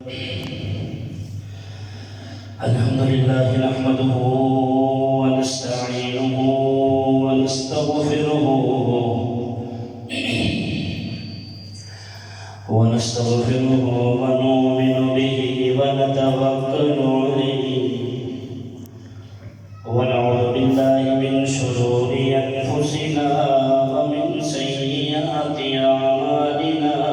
الحمد لله نحمده ونستعينه ونستغفره ونؤمن به ونتوكل عليه ونعوذ بالله من شرور أنفسنا ومن سيئات أعمالنا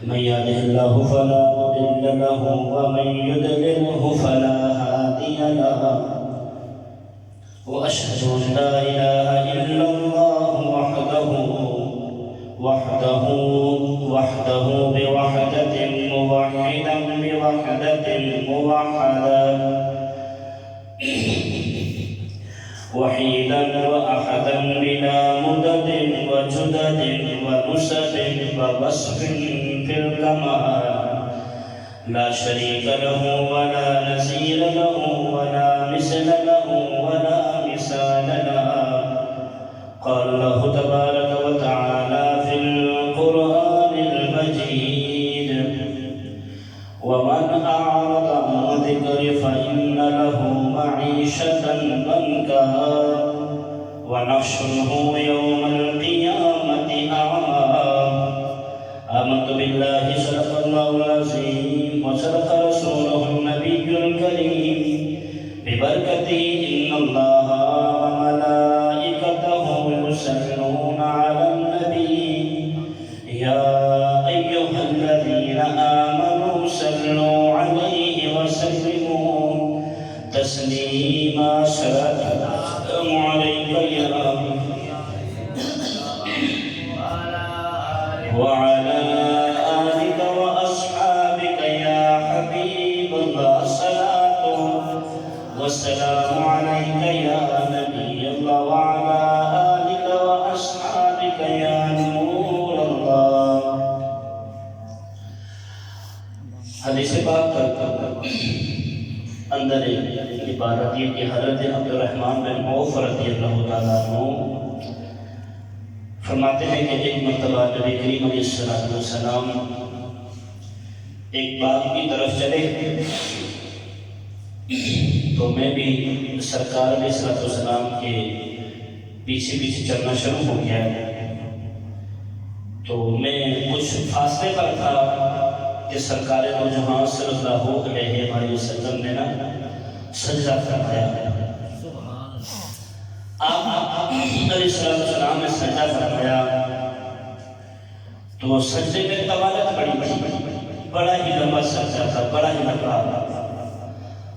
من يهده الله فلا مضل له ومن يضلله فلا هادي له وأشهد أن لا إله إلا الله وحده بوحدة موحدا بوحدة موحدا وحيدا وأحدا بلا مدد وجدد ونسب ووصف في الكمال لا شريك له ولا نظير له ولا مثل له ولا مثال له قال الله تبارك وتعالى في القرآن المجيد ومن أعرض عن ذكري فإن له معيشة ضنكا ونحشره يوم القيامة أعمى آمنت بالله صدق الله العظيم وصدق رسوله النبي الكريم ببركته إن الله وملائكته يصلون على النبي يا أيها الذين آمنوا صلوا عليه وسلموا تسليما السلام عليك يا وعلى آلك وأصحابك يا حبيب الله الصلاة والسلام عليك يا نبي الله وعلى آلك وأصحابك يا نور الله حدیث پاک اندر عبارت یہ کہ حضرت عبدالرحمن بن عوف رضی اللہ تعالیٰ عنہ فرماتے ہیں کہ ایک مرتبہ نبی کریم علیہ السلام ایک باغ کی طرف چلے تو میں بھی سرکار علیہ السلام کے پیچھے چلنا شروع ہو گیا تو میں کچھ فاصلے پر تھا کہ سرکار دو جہاں صلی اللہ علیہ وسلم نے سجدہ فرمایا آپ علیہ السلام نے سجدہ فرمایا تو سجدے میں طوالت بڑا ہی لمبا سجدہ تھا بڑا ہی لمبا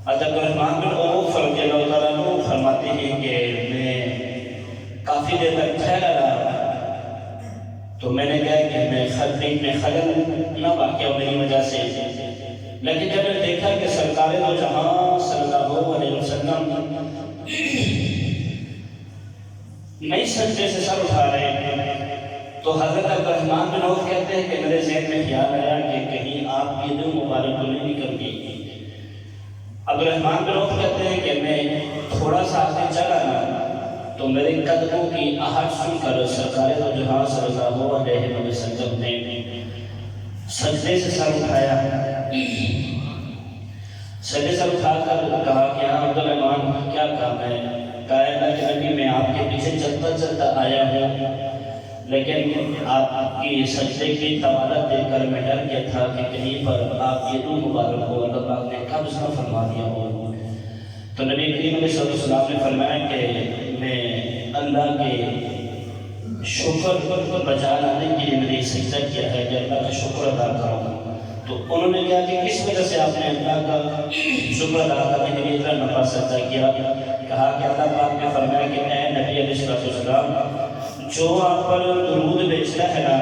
عبدالرحمن بن عوف رضی اللہ تعالیٰ عنہ فرماتے ہیں کہ میں کافی دیر تک ٹھہرا رہا تو میں نے کہا کہ میں خلل نہ واقع ہو میری وجہ سے لیکن جب میں دیکھا کہ سرکار دو جہاں صلی اللہ علیہ وسلم نئی سجدے سے سر اٹھا رہے ہیں تو حضرت عبدالرحمن بن عوف کہتے ہیں کہ میرے ذہن میں خیال آیا کہ کہیں آپ کی دل مبارک تو نہیں نکل گئی عبدالرحمن بن عوف کہتے ہیں کہ میں تھوڑا سا آگے چلا نا تو میرے قدموں کی آہٹ سن کر سرکار دو جہاں صلی اللہ علیہ وسلم نے سجدے سے سر اٹھایا سجدے سے اٹھا کر کہا کہ ہاں عبدالرحمن کیا کام ہے کہا کہ نبی میں آپ کے پیچھے چلتا آیا ہوں لیکن آپ کی سجدے کی طوالت دیکھ کر میں ڈر گیا تھا کہ کہیں پر آپ کی روح مبارک ہو اللہ پاک نے قبض نہ فرما دیا ہو تو نبی کریم علیہ السلام نے فرمایا کہ میں اللہ کے شکر بجا لانے کے لیے میں نے سجدہ کیا ہے کہ اللہ کا شکر ادا کروں تو انہوں نے کہا کہ کس وجہ سے آپ نے اللہ کا شکر ادا کرنے کے لیے اتنا لمبا سجدہ کیا کہا کہ اللہ پاک نے فرمایا کہ اے نبی علیہ السلام جو آپ پر درود بھیجتا ہے نا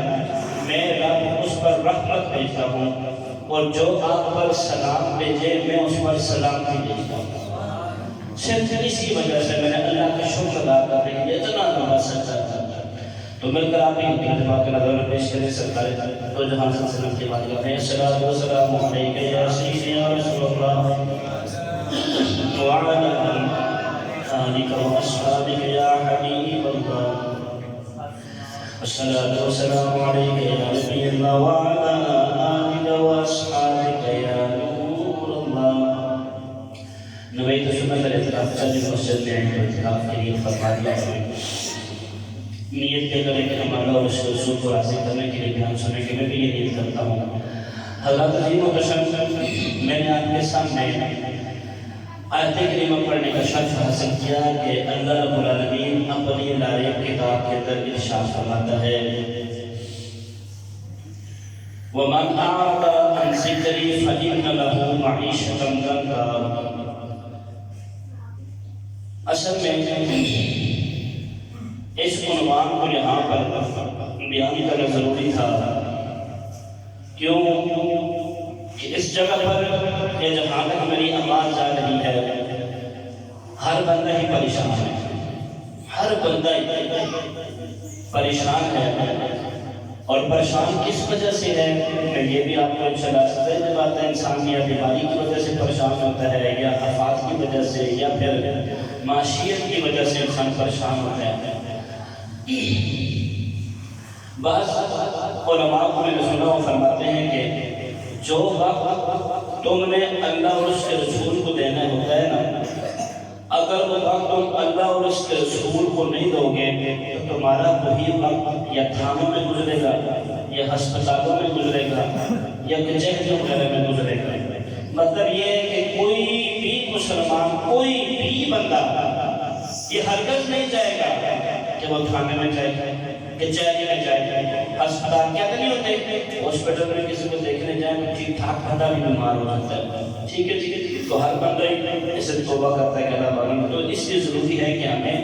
میں رب اس پر رحمت بھیجتا ہوں اور جو آپ پر سلام بھیجے میں اس پر سلام بھی بھیجتا ہوں صرف اسی وجہ سے میں نے اللہ کا شکر ادا کرنے کے لیے اتنا لمبا سجدہ کیا تو مل کر آپ ہی اتفاق کے نظر میں پیش کریں سرکار دو جہاں صلی اللہ علیہ وسلم کی بات کرتے ہیں الصلاۃ والسلام علیک یا سیدی یا رسول اللہ وعلی آلک و اصحابک یا حبیب اللہ والصلاة والسلام عليك يا نبي الله وعلى آلك وأصحابك يا نور الله. نويت سنة الاعتراف چل مسجد میں آئیں اعتراف کے لیے فرما دیا ہے. نیت کے کریں کہ ہم اللہ اور اس کے رسول کو راضی کرنے کے لیے بیان سنیں کہ میں بھی یہ نیت کرتا ہوں. حضرات عظیم و بشر، میں نے آپ کے سامنے آیت کریمہ پڑھنے کا شرف حاصل کیا کہ اللہ رب العالمین اپنی لائق کتاب کے اندر ارشاد فرماتا ہے وَمَنْ أَعْرَضَ عَنْ ذِكْرِي فَإِنَّ لَهُ مَعِيشَةً ضَنكًا. اصل میں اس عنوان کو یہاں پر بیان کرنا ضروری تھا. کیوں کہ اس جگہ پر کہ جہاں تک میری آواز جا رہی ہے ہر بندہ ہی پریشان ہے. ہر بندہ ہی پریشان ہے. اور پریشان کس وجہ سے ہے میں یہ بھی آپ کو انشاءاللہ سمجھنے بات ہے. انسان یا بیماری کی وجہ سے پریشان ہوتا ہے یا آفات کی وجہ سے یا پھر معاشیت کی وجہ سے انسان پریشان ہوتا ہے. بعض علماء کو میں نے سنا وہ فرماتے ہیں کہ جو وقت تم نے اللہ اور اس کے رسول کو دینا ہوتا ہے نا، اگر وہ وقت تم اللہ اور اس کے رسول کو نہیں دو گے تو تمہارا وہی وقت یا تھانوں میں گزرے گا یا ہسپتالوں میں گزرے گا یا کچہریوں وغیرہ میں گزرے گا. مطلب یہ ہے کہ کوئی بھی مسلمان، کوئی بھی بندہ یہ ہرگز نہیں جائے گا کہ وہ تھانے میں جائے گا، کچہری میں جائے گا، ہسپتال کیا نہیں ہوتے ہاسپٹل میں کسی کو دیکھنے جائیں تو ٹھیک ٹھاک بندہ بھی بیمار ہو جاتا ہے. ٹھیک ہے تو ہر بندہ اسے توبہ کرتا ہے کہ اللہ تعالیٰ. تو اس لیے ضروری ہے کہ ہمیں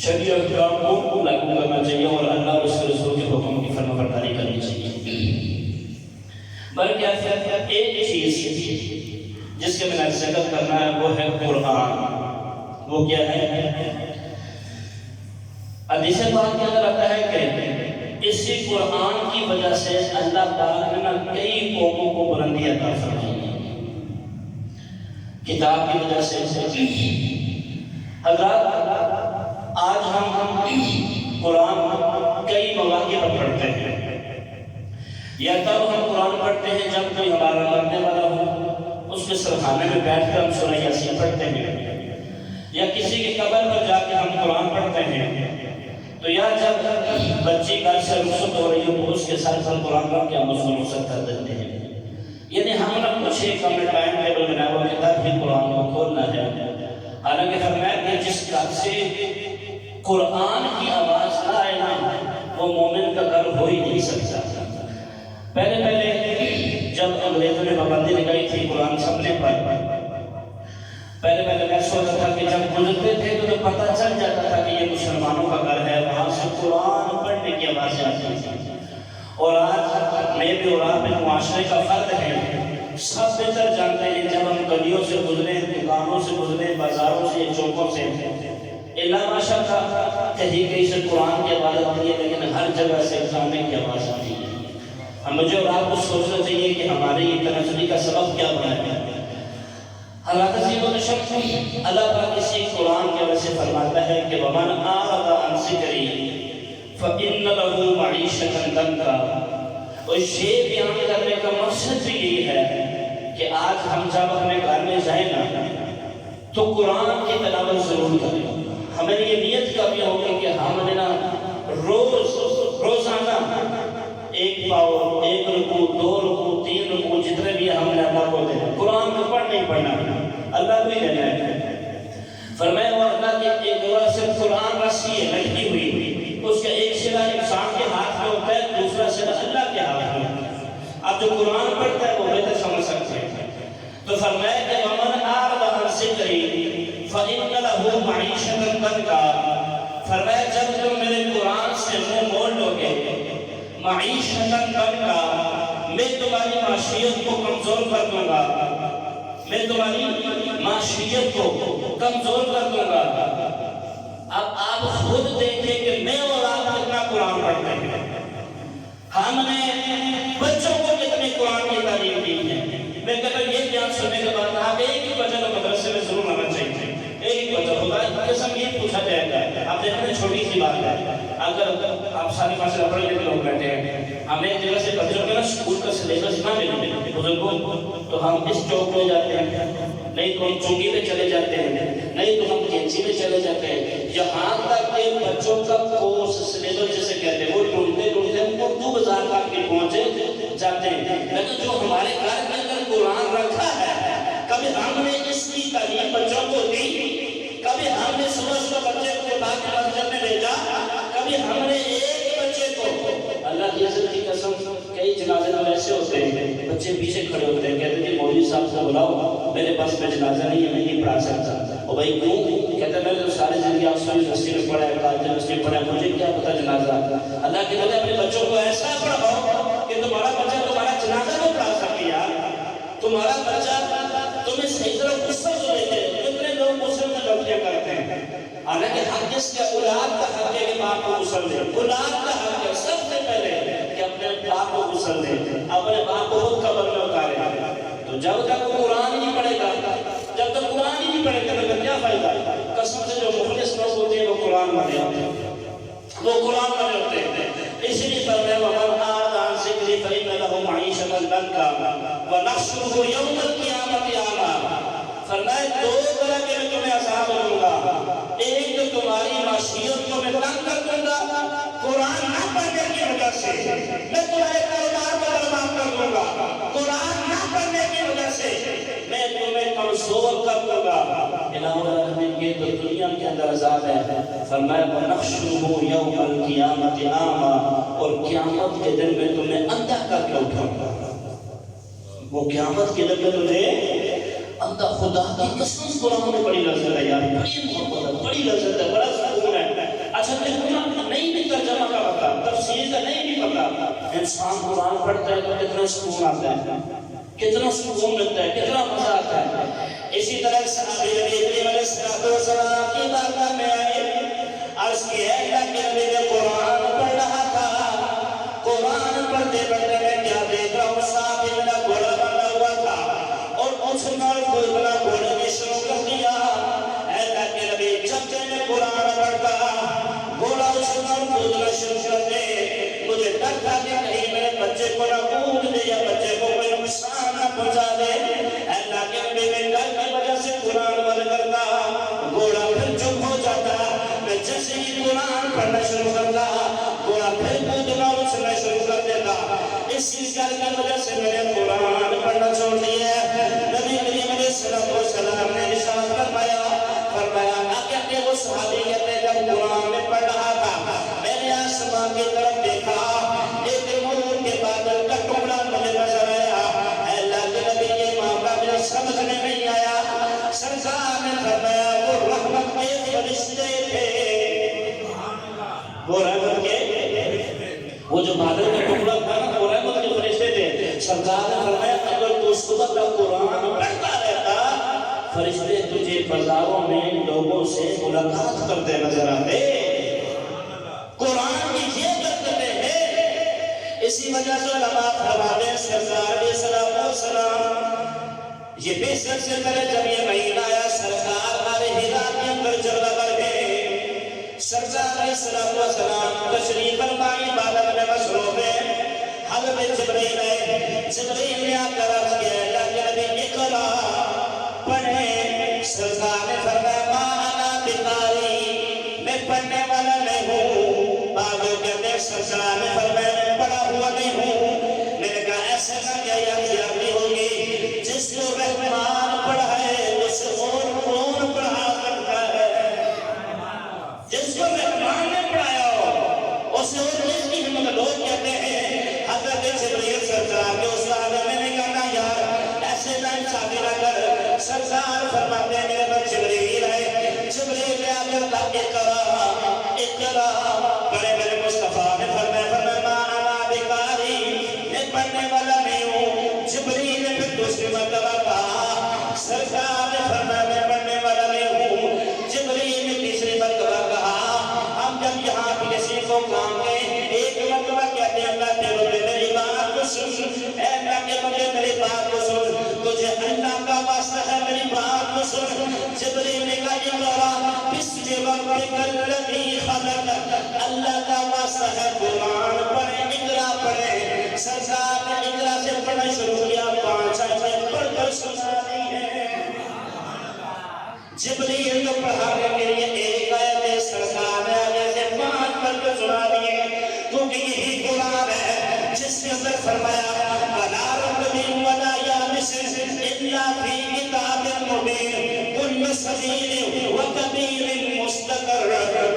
شرعی احکام کو لاگو کرنا چاہیے اور اللہ اور اس کے رسول کے حکم کی فرمانبرداری کرنی چاہیے. بلکہ ایک چیز جس کے میں نے ذکر کرنا ہے وہ ہے قرآن. وہ کیا ہے؟ حدیث پاک کے اندر آتا ہے کہ اسی قرآن کی وجہ سے اللہ پاک نے کئی قوموں کو بلندی عطا فرمائی. کتاب کی وجہ سے حضرات آج ہم قرآن کئی مواقع پر پڑھتے ہیں. یا تب ہم قرآن پڑھتے ہیں جب کوئی ہمارا مرنے والا ہو، اس کے سرخانے میں بیٹھ کر ہم سورہ یاسین پڑھتے ہیں، یا کسی کی قبر پر جا کے ہم قرآن پڑھتے ہیں. تو یا جب بچی گھر سے رخصت ہو رہی ہو تو اس کے ساتھ ہم قرآن پڑھ کے ہم اس کو رخصت کر دیتے ہیں. یعنی ہم نے کچھ ایک ہمیں ٹائم ٹیبل بنایا ہوا کہ تب بھی قرآن کو کھولنا ہے. حالانکہ فرمایا کہ جس گھر سے قرآن کی آواز نہ آئے نا وہ مومن کا گھر ہو ہی نہیں سکتا. پہلے جب انگریزوں نے پابندی لگائی تھی قرآن چھپنے پر، پہلے میں سوچا تھا کہ جب گزرتے تھے تو پتہ چل جاتا تھا کہ یہ مسلمانوں کا گھر ہے، وہاں سے قرآن پڑھنے کی آوازیں آتی تھیں. اور آج میں بھی اور آپ میں معاشرے کا فرق ہے. سب بہتر جانتے ہیں جب ہم گلیوں سے گزرے، دکانوں سے گزرے، بازاروں سے، چوکوں سے، اللہ ماشاء اللہ کہیں کہیں سے قرآن کی آواز آتی ہے لیکن ہر جگہ سے کھانے کی آواز آتی ہے. مجھے اور آپ کو سوچنا چاہیے کہ ہماری یہ تنزلی کا سبب کیا بنا ہے. حضرات عزیز و شک اللہ پاک اسی قرآن کے وجہ سے فرماتا ہے کہ وَمَنْ أَعْرَضَ عَنْ ذِكْرِي فَإِنَّ لَهُ مَعِيشَةً ضَنكًا. اور یہ بیان کرنے کا مقصد بھی یہی ہے کہ آج ہم جب اپنے گھر میں جائیں نا تو قرآن کی تلاوت ضرور کریں. ہمیں یہ نیت کا بھی ہوگا کہ ہم نے نا روزانہ ایک پاؤ، ایک رکوع، 2 رکوع، 3 رکوع جتنے بھی ہم نے اللہ کو دینا. قرآن کو پڑھ نہیں پڑھنا، اللہ کو ہی دینا ہے. فرمایا وہ اللہ کے ایک اور صرف قرآن رسی ہے لٹکی ہوئی، اس کا ایک سرا انسان کے ہاتھ میں ہوتا ہے، دوسرا سرا اللہ کے ہاتھ میں ہوتا ہے. اب جو قرآن پڑھتا ہے وہ بہتر سمجھ سکتے ہیں. تو فرمایا کہ وَمَنْ أَعْرَضَ عَنْ ذِكْرِي فَإِنَّ لَهُ مَعِيشَةً ضَنكًا. فرمایا جب تم میرے قرآن سے منہ موڑ لو گے، معیشتاً ضنكا، میں تمہاری معاشیت کو کمزور کر دوں گا، میں تمہاری معاشیت کو کمزور کر دوں گا. اب آپ خود دیکھیں کہ میں اور آپ کتنا قرآن پڑھتے ہیں. ہم نے بچوں کو کتنے قرآن کی تعلیم دی ہے. میں کہتا ہوں یہ بیان سننے کے بعد آپ ایک ہی بچہ تو مدرسے میں ضرور آنا چاہیے. ایک ہی بچہ خدا قسم یہ پوچھا جائے گا. آپ دیکھیں چھوٹی سی بات ہے، اگر آپ سارے ماشاء اللہ پڑھے لوگ بیٹھے ہیں، ہم ایک جگہ سے بچوں کے نا اسکول کا سلیبس نہ ملے بزرگوں تو ہم اس چوک میں جاتے ہیں، نہیں تو ہم چونگی میں چلے جاتے ہیں، نہیں تو ہم کینچی میں چلے جاتے ہیں، یہاں تک کہ بچوں کا کورس سلیبس جسے کہتے ہیں وہ ڈھونڈتے ڈھونڈتے ہم اردو بازار تک کے پہنچے جاتے ہیں، لیکن جو ہمارے گھر کے اندر قرآن رکھا ہے کبھی ہم نے اس کی تعلیم بچوں کو دی، کبھی ہم نے صبح صبح بچے کو باقی مسجد میں بھیجا، کبھی ہم نے ایک بچے کو، اللہ کی عزت کی قسم کئی جنازے میں ایسے ہوتے ہیں بچے پیچھے کھڑے ہوتے ہیں کہتے ہیں مولوی صاحب سے بلاؤ میرے پاس میں جنازہ نہیں ہے میں نہیں پڑھا سکتا، اور بھائی کیوں؟ کہتے ہیں میں نے تو سارے زندگی آپ سوئی یونیورسٹی میں پڑھا ہے کالج یونیورسٹی میں پڑھا ہے مجھے کیا پتا جنازہ، اللہ کے بندے اپنے بچوں کو ایسا پڑھاؤ کہ تمہارا بچہ تمہارا جنازہ نہیں پڑھا سکے یار، تمہارا بچہ تمہیں صحیح طرح غصہ جو لیتے ہیں، کتنے لوگ غصے میں غلطیاں کرتے ہیں، حالانکہ حق کس کا؟ اولاد کا حق ہے کہ باپ کو غسل دے، اولاد کا حق ہے سب سے پہلے کہ اپنے باپ کو غسل دے، اپنے باپ کو خود قبر میں اتارے، تو جب تک وہ قرآن نہیں پڑھے گا، جب تک قرآن ہی نہیں پڑھے گا تو کیا فائدہ؟ قسم سے جو مخلص لوگ ہوتے ہیں وہ قرآن پڑھے ہوتے ہیں، وہ قرآن پڑھے ہوتے ہیں، اس لیے فرمایا وَمَنْ أَعْرَضَ عَنْ ذِكْرِي فَإِنَّ لَهُ مَعِيشَةً ضَنكًا وَنَحْشُرُهُ يَوْمَ الْقِيَامَةِ أَعْمَىٰ، فرمایا دو طرح کے میں تمہیں عذاب دوں گا، ایک تو تمہاری معاشیت کو میں تنگ کر دوں گا قرآن نہ پڑھنے کی وجہ سے، میں تمہارے کاروبار کو برباد کر دوں گا قرآن نہ پڑھنے کی وجہ سے، میں تمہیں کمزور کر دوں گا، الہ العالمین یہ تو دنیا کے اندر عذاب ہے، فرمایا وَنَحْشُرُهُ يَوْمَ الْقِيَامَةِ أَعْمَىٰ، اور قیامت کے دن میں تمہیں اندھا کر کے اٹھاؤں گا، وہ قیامت کے دن میں تمہیں اندھا، خدا کی قسم قرآن میں بڑی لذت ہے یار، بڑی محبت ہے، بڑی لذت ہے، بڑا سکون ہے، اچھا دیکھو نہیں بھی ترجمہ کا پتا، تفسیر کا نہیں بھی پتا، انسان قرآن پڑھتا ہے تو کتنا سکون آتا ہے، کتنا سکون ملتا ہے، کتنا مزہ آتا ہے، اسی طرح صحابی نبی کریم علیہ السلام کی بارگاہ میں آئے، عرض کی ہے اللہ کے نبی نے قرآن پڑھ رہا تھا، قرآن پڑھتے پڑھتے میں کیا دیکھ رہا ہوں، صاحب میرا گھوڑا بنا ہوا تھا اور اس نال کوئی بنا گھوڑے نے شروع کر دیا، اے اللہ کے نبی جب میں قرآن پڑھتا گھوڑا اس نال کودنا شروع کر دے، مجھے ڈر تھا کہ کہیں میرے بچے کو نہ کود دے یا بچے کو کوئی نقصان نہ پہنچا دے، اے اللہ کے نبی میں ڈر کی وجہ سے قرآن بند کرتا، گھوڑا پھر چپ ہو جاتا، میں جیسے ہی قرآن پڑھنا شروع کرتا گھوڑا پھر کودنا اچھلنا شروع کر دیتا، اسی ڈر کی وجہ سے میں نے قرآن پڑھنا چھوڑ دیا، نبی کریم علیہ السلام نے ارشاد فرمایا نہ کہتے وہ صحابی کہتے جب قرآن میں پڑھ رہا تھا میں نے آسمان کی طرف دیکھا، ایک نور کے بادل کا ٹکڑا مجھے نظر آیا، اے اللہ کے نبی یہ معاملہ میرے سمجھ میں نہیں آیا، سرکار نے فرمایا وہ رحمت کے فرشتے تھے، وہ رحمت کے، وہ جو بادل کا ٹکڑا تھا نا وہ رحمت کے فرشتے تھے، سرکار نے فرمایا اگر تو صبح کا قرآن پڑھتا رہتا فرشتے تجھے بازاروں میں لوگوں سے ملاقات کرتے نظر آتے، قرآن کی یہ کرتے ہیں، اسی وجہ سے علماء فرماتے ہیں سرکار علیہ السلام یہ بے شک سے پہلے جب یہ مہینہ آیا سرکار ہمارے ہرا کے اندر جلوہ کر گئے، سرکار علیہ السلام تشریف فرمائی عبادت میں مصروف ہیں، حضرت جبرائیل آئے، جبرائیل نے آ کر عرض کیا اللہ کے نبی اقرا پڑھیں، سرکار نے فرمایا ما انا بقاری میں پڑھنے والا نہیں ہوں، بعضوں کہتے ہیں سرکار نے فرمایا میں پڑھا ہوا نہیں ہوں، میں نے کہا ایسے کا کیا یادگاری ہوگی، جس کو رحمان پڑھائے اس اور کون پڑھا سکتا ہے، جس کو رحمان نے پڑھایا ہو اسے اور جس کی ہمت، لوگ کہتے ہیں واسطہ ہے قرآن پڑھیں، اقرا پڑھیں۔ سرکار نے اقرا سے پڑھنا شروع کیا، 5 آیتیں پڑھ کر سنا دی ہیں۔ جبریل کو پڑھانے کے لیے 1 آیت سرکار نے آگے سے 5 پڑھ کر سنا دی ہیں، کیونکہ یہی قرآن ہے جس کے اندر فرمایا وَلَا رَطْبٍ وَلَا يَابِسٍ إِلَّا فِي كِتَابٍ مُبِينٍ كُلُّ صَغِيرٍ وَكَبِيرٍ مُسْتَقَرٌّ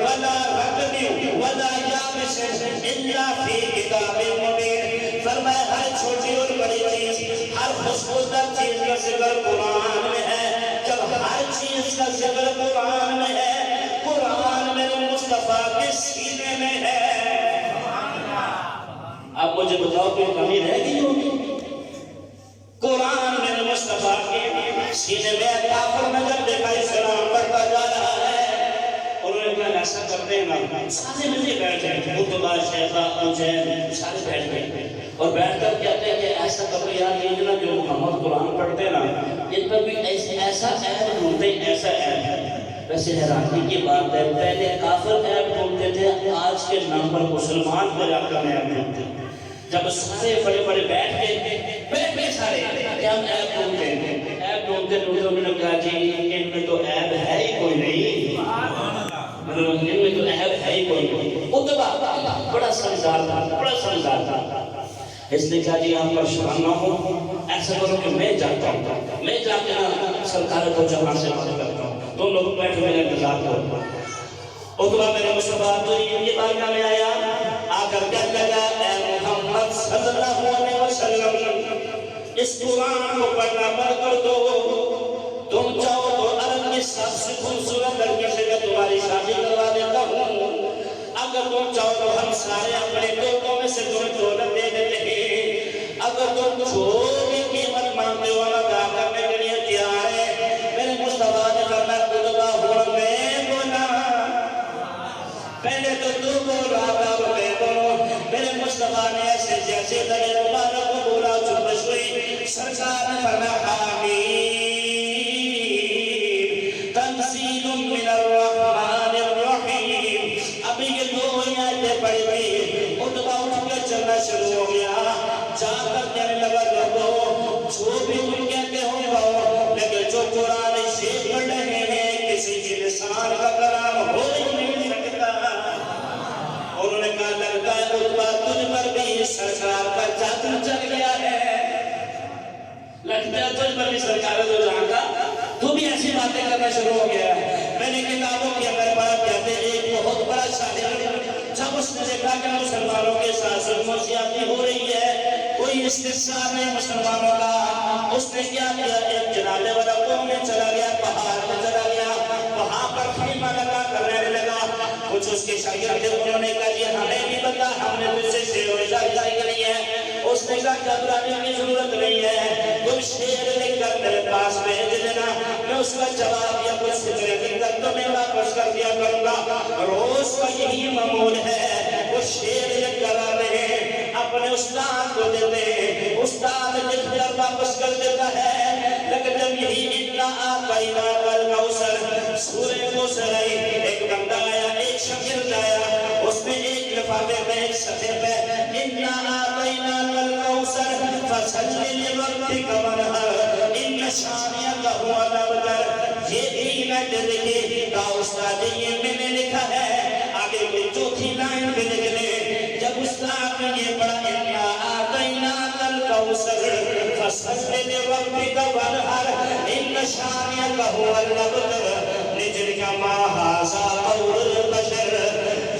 وَلَا رَطْبٍ وَلَا يَابِسٍ إِلَّا فِي كِتَابٍ مُبِينٍ۔ فرمایا ہر چھوٹی اور بڑی چیز، ہر خوشبودار چیز کا ذکر قرآن میں ہے۔ جب ہر چیز کا ذکر قرآن میں ہے، قرآن میرے مصطفیٰ کے سینے میں ہے۔ اب مجھے بتاؤ کوئی کمی رہ گئی ہوگی؟ قرآن میرے مصطفیٰ کے سینے میں، کافر میں جب دیکھا اسلام بڑھتا جا رہا ہے، انہوں نے کہا ایسا کرتے ہیں نا، سارے ملے بیٹھ گئے، اتبا شیخہ اجین سارے بیٹھ گئے اور بیٹھ کر کہتے ہیں کہ ایسا کرو یار، یہ جو محمد قرآن پڑھتے ہیں نا، ان پر بھی ایسا عیب ڈھونڈتے ہیں، ایسا عیب ہے۔ ویسے حیرانی کی بات ہے، پہلے کافر عیب ڈھونڈتے تھے، آج کے نام پر مسلمان کو جا کر عیب ڈھونڈتے ہیں۔ جب سارے بڑے بڑے بیٹھ کے سارے کہ ہم عیب ڈھونڈتے ہیں، عیب ڈھونڈتے انہوں نے کہا جی ان میں تو عیب ہے ہی کوئی نہیں، ان میں تو عیب ہے ہی کوئی نہیں۔ اتبا بڑا سمجھدار تھا، اس نے کہا جی آپ پریشان نہ ہو، ایسا کرو کہ میں جاتا ہوں، میں جا کے نا سرکار کو جہاں سے بات کرتا ہوں، تو لوگ بیٹھے میرے انتظار کرو۔ اتبا میرے مصطفیٰ تو یہ بارگاہ میں آیا، آ کر کہنے لگا اے محمد صلی اللہ علیہ وسلم، اس قرآن کو پڑھنا بند کر دو، تم چاہو تو عرب کی سب سے خوبصورت لڑکی سے میں تمہاری شادی کروا دیتا ہوں، اگر تم چاہو تو ہم سارے اپنے بیٹوں میں سے تمہیں دولت دے دیتے ہیں، اگر تم جو بھی قیمت مانگتے ہو ادا کرنے کے لیے تیار ہے۔ میرے مصطفیٰ نے فرمایا اتبا ہوں میں بولا، پہلے تو تو بول رہا تھا وہ میں بولوں۔ میرے مصطفیٰ نے ایسے جیسے لگے مبارک کو بولا، چوبش ہوئی، سرکار نے فرمایا حامیم تنزیل من الرحمن الرحیم۔ ابھی یہ 2 آیتیں پڑھی تھی، اتبا اٹھ کے چلنا شروع ہو گیا، جا کر کہنے لگا لوگوں جو بھی تم کہتے ہو گاؤ، لیکن جو قرآن شریف پڑھ رہے ہیں کسی کے لسان کا کلام ہو ہی نہیں سکتا۔ انہوں نے کہا لگتا ہے اتبا تجھ پر بھی سرکار کا جادو چل گیا ہے، لگتا ہے تجھ پر بھی سرکار جو جہاں کا تو بھی ایسی باتیں کرنا شروع ہو گیا ہے۔ میں نے کتابوں کی اگر بات کہتے ایک بہت بڑا شاعر، جب اس نے دیکھا کہ مسلمانوں کے ساتھ ظلم و زیادتی ہو رہی ہے، کوئی استحصال نہیں مسلمانوں کا، اس نے کیا کیا، ایک جنازے والا قوم میں چلا گیا، پہاڑ میں چلا گیا، وہاں پر خیمہ لگا کر رہنے لگا۔ کچھ اس کے شاگرد تھے، انہوں نے کہا جی ہمیں بھی بتا، ہم نے تجھ سے شعر و شاعری کرنی ہے۔ اس نے کہا گھبرانے کی ضرورت نہیں ہے، تم شعر لکھ کر میرے پاس بھیج دینا، میں اس کا جواب یا کچھ فکر لکھ کر تمہیں واپس کر دیا کروں گا۔ روز کا یہی معمول ہے، وہ شعر لکھ کر آتے ہیں، اپنے استاد کو دیتے ہیں، استاد لکھ کر واپس کر دیتا ہے۔ لیکن جب یہی انا اعطیناک الکوثر سورہ کوثر آئی، ایک بندہ آیا، ایک شاگرد آیا، اس میں ایک لفافے میں ایک صفحے پہ انا اعطیناک الکوثر فصل لربک وانحر ان شانئک هو الابتر۔ یہ بھی میں نے لکھی، کہا استاد یہ میں نے لکھا ہے، آگے کوئی چوتھی لائن بھی لکھ لے۔ جب استاد نے یہ پڑھا انا اعطیناک الکوثر فصل لربک وانحر ان شانئک هو الابتر نجل کا ما ھذا قول البشر،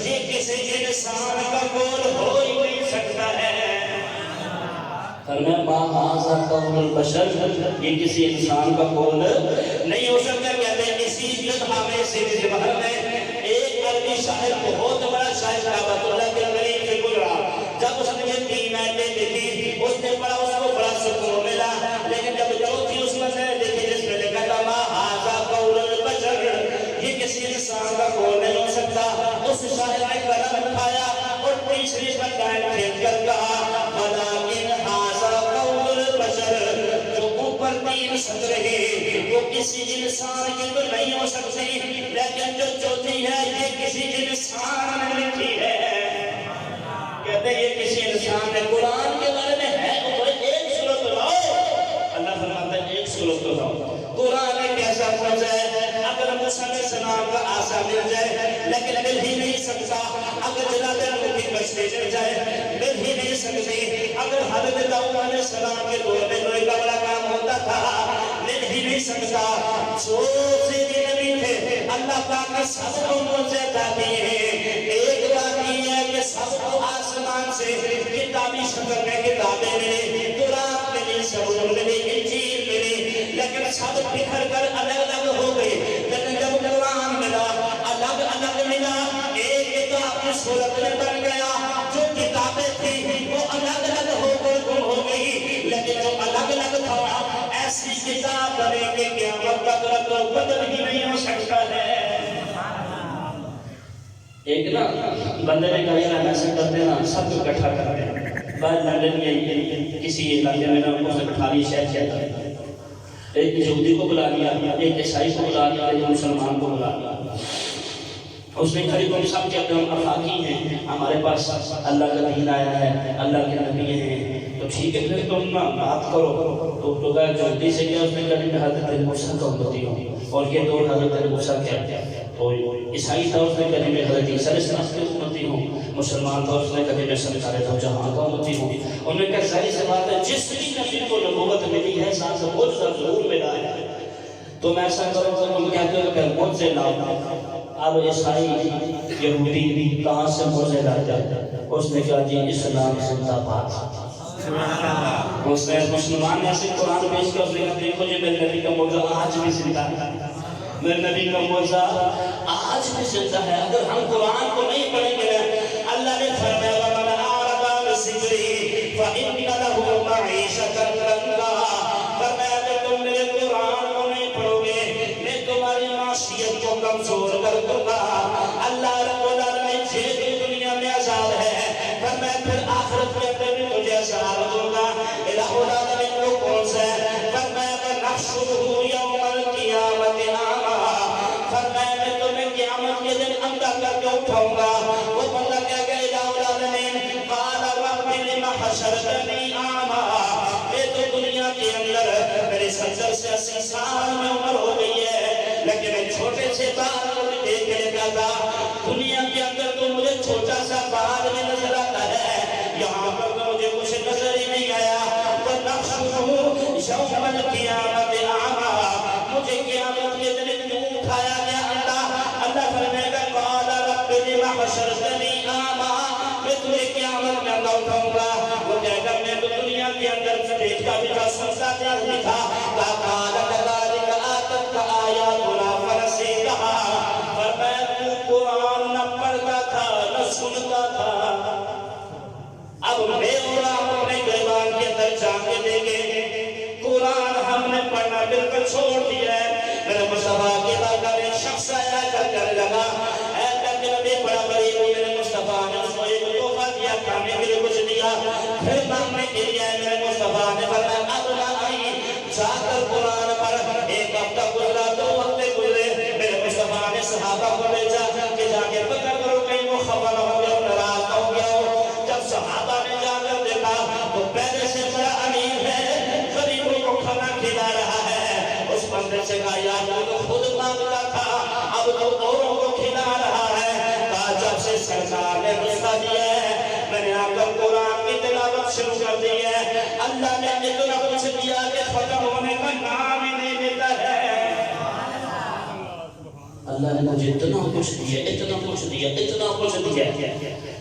یہ کسی انسان کا قول ہو ہی نہیں سکتا ہے۔ فرمایا ما ھذا قول البشر، یہ کسی انسان کا قول نہیں ہو سکتا۔ کہتے ہیں اسی جگہ میں زبہر میں ایک عربی شاعر بہت بڑا شاعر کعبۃ اللہ کے قریب سے گزرا، جب اس نے یہ 3 آیتیں لکھی، اس نے پڑھا، اس کو بڑا سکون ملا، لیکن جب چوتھی اس میں دیکھی جس میں لکھا تھا ما ھذا قول البشر، یہ کسی انسان کا قول نہیں ہو سکتا، اس شاعر نے قلم اٹھایا اور تیسری پر قائم کھینچ کر کہا ولیکن ھذا قول البشر، جو اوپر 3 سطر ہے وہ کسی انسان کی تو نہیں ہو سکتی، لیکن جو چوتھی ہے یہ کسی انسان نے لکھی ہے۔ کہتے ہیں یہ کسی انسان نے قرآن کے بارے میں ہے تو ایک صورت لاؤ، اللہ فرماتا ہے ایک صورت تو لاؤ۔ قرآن ایک ایسا موضوع ہے اگر موسیٰ علیہ السلام کا آسا مل جائے لیکن مل ہی نہیں سکتا، اگر جناب نبی کی بچنے مل جائے مل ہی نہیں سکتی، اگر حضرت داؤد علیہ السلام کے دور میں لوہے کا بڑا کام ہوتا تھا مل ہی نہیں سکتا۔ جو سیدھی نبی تھے اللہ پاک نے سب کو موضوع عطا دیے ہیں، ایک بات یہ ہے کہ سب کو آسمان سے کتابی شکل میں کتابیں ملی، قرآن ملی، زبور ملی، انجیل ملی، لیکن سب بکھر کر الگ الگ ہو گئے۔ لیکن جب قرآن ملا الگ الگ ملا، ایک کتاب کی صورت میں بن گیا، جو کتابیں تھی وہ الگ الگ ہو کر گم ہو گئی، لیکن جو الگ الگ تھا ایسی کتاب بنے کہ قیامت تک رکھ بدل ہی نہیں ہو سکتا ہے۔ ایک نا بندے نے کہا یار ایسا کرتے نا سب کو اکٹھا کرتے ہیں، بعد لندن میں کسی علاقے میں نا اسے بٹھا لی شہر کیا کرتا، ایک یہودی کو بلا لیا، ایک عیسائی کو بلا لیا، ایک مسلمان کو بلا لیا۔ اس نے کہا تم سب کے اپنے افاقی ہیں، ہمارے پاس اللہ کا دین آیا ہے، اللہ کے نبی ہیں، تو ٹھیک ہے پھر تم بات کرو۔ تو کہا یہودی سے کیا، اس نے کہا میں حضرت موسیٰ کا امتی ہوں اور یہ دو حضرت موسیٰ کیا، اور عیسائی تھا اس نے کہا میں حضرت عیسیٰ علیہ السلام کی امتی ہوں، مسلمان تھا اس نے کہا میں سرکار دو جہاں کا امتی ہوں۔ انہوں نے کہا ظاہر سی بات ہے جس بھی نبی کو نبوت ملی ہے ساتھ سے معجزہ ضرور ملا ہے، تم ایسا کرو تو تم کہتے ہو کہ معجزے لاؤ۔ اب عیسائی یہودی کہاں سے معجزے لاتے ہیں؟ اس نے کہا جی اسلام زندہ باد۔ اس نے مسلمان نے ایسے قرآن پیش کیا، اس نے کہا دیکھو جی میرے نبی کا معجزہ آج بھی زندہ ہے، میرے نبی کا معجزہ آج بھی زندہ ہے۔ اگر ہم قرآن کو نہیں پڑھیں گے، اللہ نے فرمایا وَمَنْ أَعْرَضَ عَنْ ذِكْرِي فَإِنَّ لَهُ مَعِيشَةً ضَنكًا۔ فرمایا کہ تم میرے قرآن کو نہیں پڑھو گے میں تمہاری معاشیت کو کمزور کر دوں گا۔ اللہ رب العالمین جیسے دنیا میں عذاب ہے فرمایا پھر آخرت کے اندر بھی تجھے عذاب دوں گا۔ الہ العالمین وہ کون سا ہے؟ فرمایا وَنَحْشُرُهُ يَوْمَ الْقِيَامَةِ أَعْمَىٰ۔ فرمایا میں تمہیں قیامت کے دن اندھا کر کے اٹھاؤں گا۔ وہ بندہ کہہ گیا الہ العالمین قَالَ رَبِّ لِمَ حَشَرْتَنِي أَعْمَىٰ۔ میں تو دنیا کے اندر میری 70 سے 80 سال میں عمر ہو گئی ہے لیکن میں چھوٹے سے بال کو بھی دیکھ لیتا تھا، دنیا کے اندر تو مجھے چھوٹا سا بال میں نظر آتا ہے، یہاں پر تو مجھے کچھ نظر ہی نہیں آیا۔ وَنَحْشُرُهُ يَوْمَ الْقِيَامَةِ أَعْمَىٰ۔ مجھے قیامت کے دن کیوں اٹھایا گیا اللہ فرمائے گا قَالَ رَبِّ لِمَ حَشَرْتَنِي أَعْمَىٰ۔ میں تمہیں قیامت میں اللہ اٹھاؤں گا۔ وہ کہے گا میں تو دنیا کے اندر دیکھتا بھی تھا سنتا بھی تھا، قَالَ كَذَٰلِكَ آتَتْكَ آيَاتُنَا فَنَسِيتَهَا۔ فرمایا تو قرآن نہ پڑھتا تھا نہ سنتا تھا، اب میں اور آپ اپنے گریبان کے اندر جانے دیں گے، قرآن ہم نے پڑھنا بالکل چھوڑ دیا ہے۔ میرے مصطفیٰ کے علاقہ میں ایک شخص آیا کر لگا اے کہ نبی بڑا غریب ہوں، میرے مصطفیٰ نے اس کو ایک تحفہ دیا، کھانے کے لیے کچھ دیا، پھر مانگنے کے لیے آئے، میرے مصطفیٰ نے فرمایا اب نہ آئی، جا کر قرآن پڑھ۔ ایک ہفتہ گزرا، 2 ہفتے گزرے، میرے مصطفیٰ نے صحابہ کو بھیجا کہ جا کے پتہ کرو کہیں وہ خبر ہو گیا ناراض ہو گیا ہو۔ جب صحابہ نے جا کر دیکھا تو پہلے سے بڑا امیر ہے، غریبوں کو کھانا کھلا رہا ہے۔ اس بندے سے کہا یار وہ تو خود مانگتا تھا اب تو اوروں کو کھلا رہا ہے۔ کہا جب سے سرکار نے رشتہ دیا ہے میں نے آ کر قرآن کی تلاوت شروع کر دی ہے، اللہ نے اتنا کچھ دیا کہ ختم ہونے کا نام ہی نہیں لیتا ہے۔ اللہ نے مجھے اتنا کچھ دیا، اتنا کچھ دیا، اتنا کچھ دیا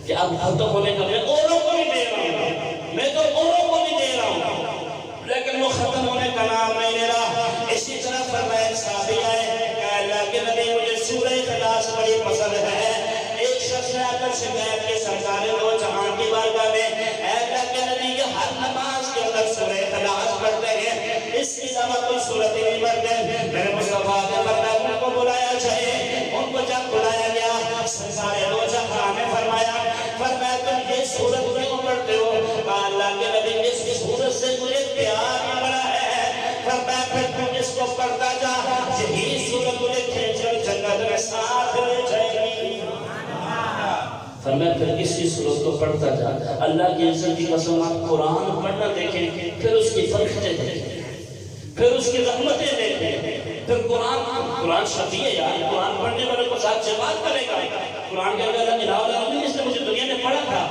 کہ اب ختم ہونے کا میں اوروں کو نہیں دے رہا ہوں، میں تو اوروں کو نہیں دے رہا ہوں، لیکن وہ ختم ہونے کا نام نہیں لے رہا۔ اسی طرح فرمایا ایک صحابی آئے کہ اللہ کے نبی مجھے سورہ اخلاص بڑی پسند ہے۔ ایک شخص نے آ کر شکایت کی سرکار دو جہاں کی بارگاہ میں اے اللہ کے نبی کہ ہر نماز کے اندر سورہ اخلاص پڑھتے ہیں، اس کی علاوہ کوئی سورت ہی نہیں پڑھتے۔ میرے مصطفیٰ نے فرمایا ان کو بلایا جائے، ان کو جب بلایا گیا سرکار دو جہاں نے فرمایا تم یہ سورت کیوں پڑھتے ہو؟ کہا اللہ کے نبی اس کی سورت سے مجھے پیار بڑا ہے۔ فرمایا پھر تم اس کو پڑھتا جا، یہی سورت مجھے کھینچ کر جنت میں ساتھ لے جائے گی۔ فرمایا پھر اسی سورت اس کو پڑھتا جا. اللہ کی عزت کی قسم آپ قرآن پڑھنا دیکھیں, پھر اس کی فرقتیں دیکھیں, پھر اس کی رحمتیں دیکھیں, پھر قرآن شفیع ہے یار. قرآن پڑھنے والے کو ساتھ جواب کرے گا. قرآن کے اندر اللہ الہ نہیں اس نے مجھے دنیا میں پڑھا تھا,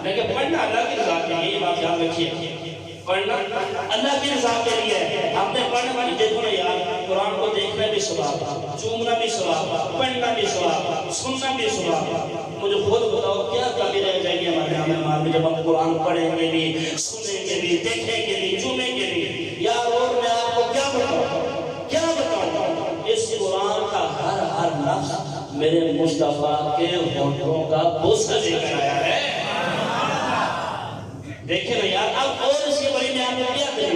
لیکن پڑھنا اللہ کی رضا کے لیے. یہ بات یاد رکھیے, پڑھنا اللہ کی رضا کے لیے ہے. آپ نے پڑھنے والی دیکھو نا یار, قرآن کو دیکھنا بھی ثواب, چومنا بھی ثواب, پڑھنا بھی ثواب, سننا بھی ثواب. مجھے خود بتاؤ کیا کمی رہ جائے گی ہمارے عمل میں جب ہم قرآن پڑھیں گے بھی, سنیں گے بھی, دیکھیں گے بھی, چومیں گے بھی یار. اور میں آپ کو کیا بتاؤں, کیا بتاؤں, اس قرآن کا ہر لفظ میرے مصطفیٰ کے ہونٹوں کا بوسہ لے کر آیا ہے. دیکھیں نا یار, اب اور اس کی بڑی میں آپ کو کیا دیں,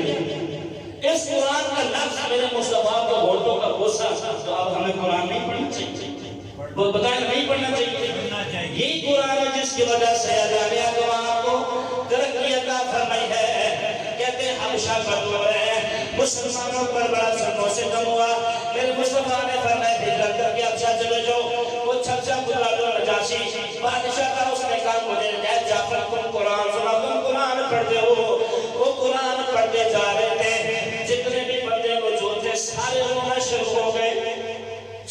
اس قرآن کا لفظ میرے مصطفیٰ کے ہونٹوں کا بوسہ. تو اب ہمیں قرآن نہیں پڑھنا چاہیے, وہ بتائیں نہیں پڑھنا چاہیے. یہی قرآن ہے جس کی وجہ سے علیہ گواہ کو ترقی عطا فرمائی ہے. کہتے ہیں حبشہ کا دور ہے, مسلمانوں پر بڑا سنوں سے کم ہوا. میرے مصطفیٰ نے فرمایا ہجرت کر کے حبشہ چلے جاؤ. وہ چھلچا گزرا جو نجاشی بادشاہ تھا, اس نے کہا مجھے جعفر تم قرآن سنا, تم قرآن پڑھتے ہو. وہ قرآن پڑھتے جا رہے تھے, جتنے بھی بندے موجود تھے سارے رونا شروع ہو گئے.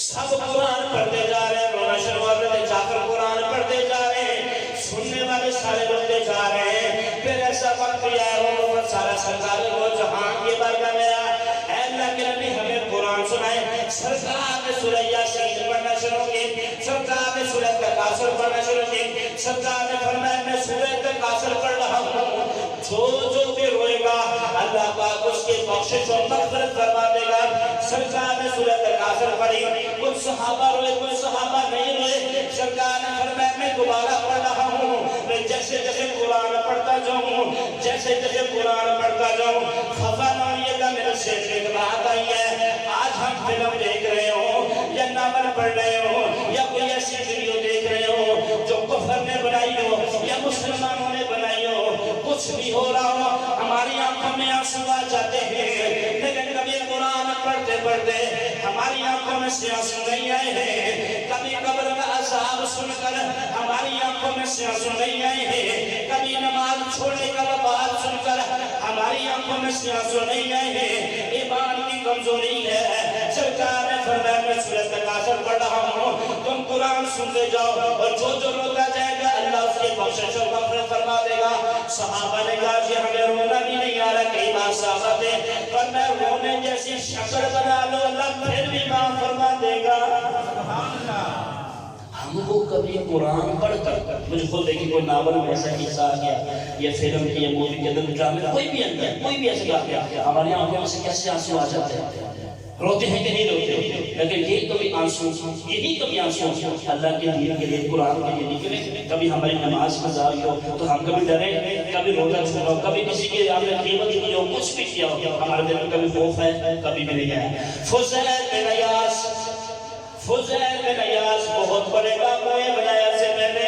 سب قرآن پڑھتے جا رہے ہیں, رونا شروع ہو رہے تھے. جعفر قرآن پڑھتے جا رہے ہیں, سننے والے سارے روتے جا رہے ہیں. پھر ایسا وقت بھی آیا وہ سارا سرکار وہ جہان کی بارگاہ میں آیا, اے اللہ کے نبی ہمیں قرآن سنائے. سرکار نے سورہ یاسین پڑھنا شروع کی, سرکار نے سورہ تکاثر پڑھنا شروع کی. سرکار نے فرمایا میں سورہ تکاثر پڑھ رہا ہوں, جو بھی روئے گا اللہ پاک اس کی بخشش و مغفرت فرما دے گا. سرکار نے سورہ تکاثر پڑھی, کچھ صحابہ روئے, کوئی صحابہ نہیں روئے. سرکار نے فرمایا میں دوبارہ پڑھ رہا ہوں, میں جیسے جیسے قرآن پڑھتا جاؤں, جیسے جیسے قرآن پڑھتا جاؤں خفا نہ ہوئیے گا. میرے شیخ ایک بات آئی ہے, آج ہم فلم دیکھ رہے ہوں یا ناول پڑھ رہے ہوں یا کوئی ایسی ویڈیو دیکھ رہے ہوں جو کفر نے بنائی ہو یا مسلمانوں نے بنائی ہو, کچھ بھی ہو رہا ہو ہماری آنکھوں میں آنسو آ جاتے ہیں. لیکن کبھی قرآن پڑھتے پڑھتے ہماری آنکھوں میں سے آنسو نہیں آئے ہیں. کبھی قبر کا عذاب سن کر ہماری آنکھوں میں سے آنسو نہیں آئے ہیں. کبھی نماز چھوڑنے کا بات سن کر ہماری آنکھوں میں سے آنسو نہیں آئے ہیں. ایمان کی کمزوری ہے. سرکار نے فرمایا میں سورہ تکاثر پڑھ رہا ہوں, تم قرآن سنتے جاؤ اور جو روتا جائے گا اللہ اس کی بخشش و مغفرت فرما دے گا. صحابہ نے کہا کہ ہمیں رونا بھی نہیں آ رہا. کئی بار صحابہ تھے, فرمایا رونے جیسی شکل بنا لو اللہ پھر بھی معاف فرما دے گا. ہم کو کبھی قرآن پڑھ کر, مجھے خود دیکھیں کوئی ناول میں ایسا حصہ آ گیا یا فلم کی یا مووی کے اندر ڈرامے کوئی بھی اندر کوئی بھی ایسا آ گیا, ہماری آنکھوں میں سے کیسے آنسو آ جاتے ہیں, روتے ہیں کہ نہیں روتے. لیکن یہی کبھی آنسو اللہ کے دین کے لیے, قرآن کے لیے نکلے. کبھی ہماری نماز میں ضائع ہو تو ہم کبھی ڈرے, کبھی روزہ چھوڑا ہو, کبھی کسی کی آپ نے قیمت کی ہو, کچھ بھی کیا ہو, ہمارے دل میں کبھی خوف ہے کبھی بھی نہیں ہے. فضیل بن عیاض بہت بڑے ڈاکو ہیں. بنایا سے پہلے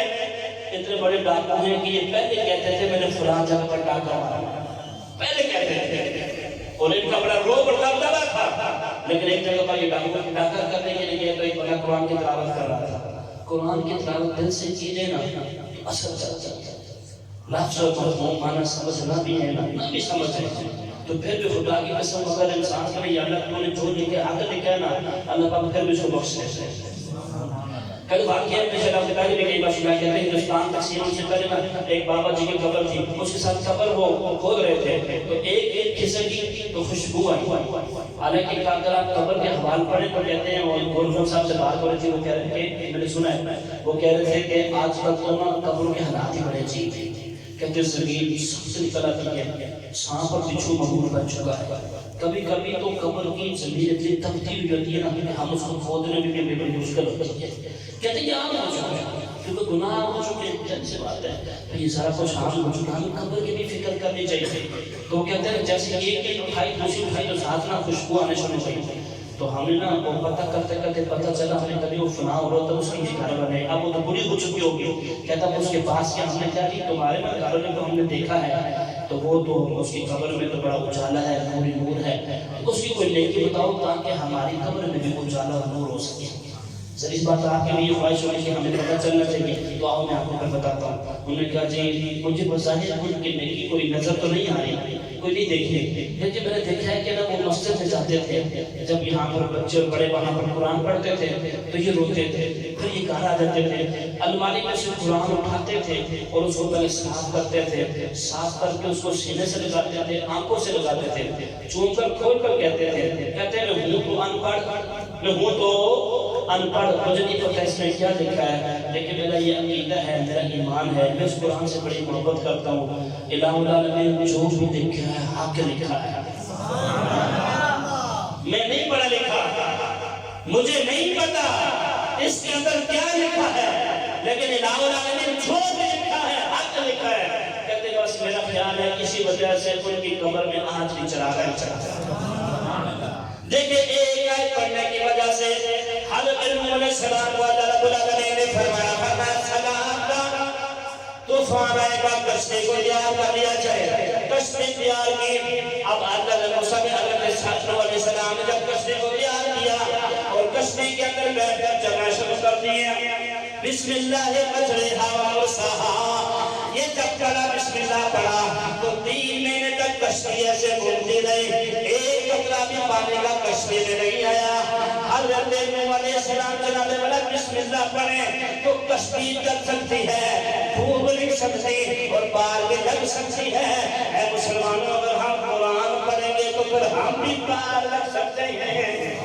اتنے بڑے ڈاکو ہیں کہ یہ پہلے کہتے تھے میں نے فلاں جگہ پر ڈاکہ مارا, پہلے کہتے تھے, اور ان کا بڑا روب اور دبدبا تھا. لیکن ایک جگہ پر یہ ڈاکہ کرنے کے لیے تو ایک بڑا قرآن کی تلاوت کر رہا تھا. قرآن کی تلاوت دل سے کیجئے نا تو اثر چلتا ہے. لفظ و مضمون معنی سمجھنا بھی ہے نہ بھی سمجھ ہے تو پھر بھی خدا کی قسم اگر انسان کرے یا اللہ تو نے جو لکھے حق لکھا ہے نا اللہ پاک پھر بھی اس کو بخش دیتے ہیں. کل واقعہ میں شراب سے پہلے بھی کئی بار شکایت کہتے ہیں ہندوستان تقسیم سے پہلے نا ایک بابا جی کی قبر تھی, اس کے ساتھ قبر وہ کھود رہے تھے تو ایک قسم کی تو خوشبو آئی. حالانکہ اگر آپ قبر کے حوال پڑھیں تو کہتے ہیں, اور گورنر صاحب سے بات کر رہے تھے, وہ کہہ رہے تھے, میں نے سنا ہے, وہ کہہ رہے تھے کہ آج کل تو نا قبروں کے حالات ہی بڑے عجیب ہیں. کہتے زمین سب سے نکل آتی ہے, سانپ اور بچھو مغرور بن چکا ہے. کبھی کبھی تو قبر کی زمین اتنی تبدیل ہوئی ہوتی ہے نا کہ ہم اس کو کھودنے میں بھی بڑی مشکل ہوتی ہے. کہتے ہیں یہ عام ہو چکا ہے کیونکہ گناہ ہو چکے ہیں. جن سے بات ہے یہ سارا کچھ عام ہو چکا ہے, ہمیں قبر کی بھی فکر کرنی چاہیے. تو کہتے ہیں جیسے ایک کی اٹھائی دوسری اٹھائی تو ساتھ نہ خوشبو آنے شروع ہوئی. تو ہم نے نا وہ پتہ کرتے کرتے پتہ چلا ہمیں کبھی وہ فنا ہو رہا تھا اس کی گھر بنے, اب وہ تو بری ہو چکی ہوگی. کہتا ہے اس کے پاس کیا, ہم نے کیا کہ تمہارے میں گھر میں تو ہم نے دیکھا ہے تو وہ تو اس کی قبر میں تو بڑا اجالا ہے, نور نور ہے, اس کی کوئی نیکی بتاؤ تاکہ ہماری قبر میں بھی اجالا اور نور ہو سکے. سر اس بات آپ کے لیے خواہش ہوئی کہ ہمیں پتہ چلنا چاہیے، تو آؤ میں آپ کو بتاتا ہوں۔ انہوں نے کہا جی مجھے بظاہر ان کی نیکی کوئی نظر تو نہیں آ رہی، کوئی نہیں دیکھے، لیکن میں نے دیکھا ہے کہ نا وہ مسجد میں جاتے تھے، جب یہاں پر بچے اور بڑے وہاں پر قرآن پڑھتے تھے تو یہ روتے تھے، پھر یہ گھر آ جاتے تھے، الماری میں سے قرآن اٹھاتے تھے اور اس کو پہلے صاف کرتے تھے، صاف کر کے اس کو سینے سے لگاتے تھے، آنکھوں سے لگاتے تھے، چون کر کھول کر کہتے تھے، کہتے ہیں میں ہوں تو ان پڑھ، میں ہوں تو ان پڑھ، مجھے نہیں پتہ اس میں کیا لکھا ہے، لیکن میرا یہ عقیدہ ہے، میرا ایمان ہے، میں اس قرآن سے بڑی محبت کرتا ہوں، الہ العالمین نے جو بھی لکھا ہے حق لکھا ہے۔ میں نہیں پڑھا لکھا، مجھے نہیں پتا اس کے اندر کیا لکھا ہے، لیکن الہ العالمین جو بھی لکھا ہے حق لکھا ہے۔ کہتے بس میرا خیال ہے کسی وجہ سے ان کی قبر میں آج بھی چراغ چلا۔ دیکھیں ایک آیت پڑھنے کی وجہ سے حضرت نوح علیہ السلام کو اللہ رب العالمین نے فرمایا سلام کا طوفان آئے گا، کشتی کو تیار کر لیا جائے، کشتی تیار کی۔ اب اللہ نے موسیٰ کے حضرت نوح علیہ السلام نے جب کشتی کو تیار کیا اور کشتی کے اندر بیٹھ کر چلنا شروع کر دیے، بسم اللہ مجریہا ومرساہا، یہ جب پڑھا بسم اللہ پڑھا تو 3 مہینے تک کشتی ایسے گھومتی رہی، ایک قطرہ بھی پانی کا کشتی میں نہیں آیا۔ حضرت نوح علیہ السلام جناب والا بسم اللہ پڑھیں تو کشتی چل سکتی ہے، ڈوب نہیں سکتی اور پار بھی لگ سکتی ہے۔ اے مسلمانوں اگر ہم قرآن پڑھیں گے تو پھر ہم بھی پار لگ سکتے ہیں۔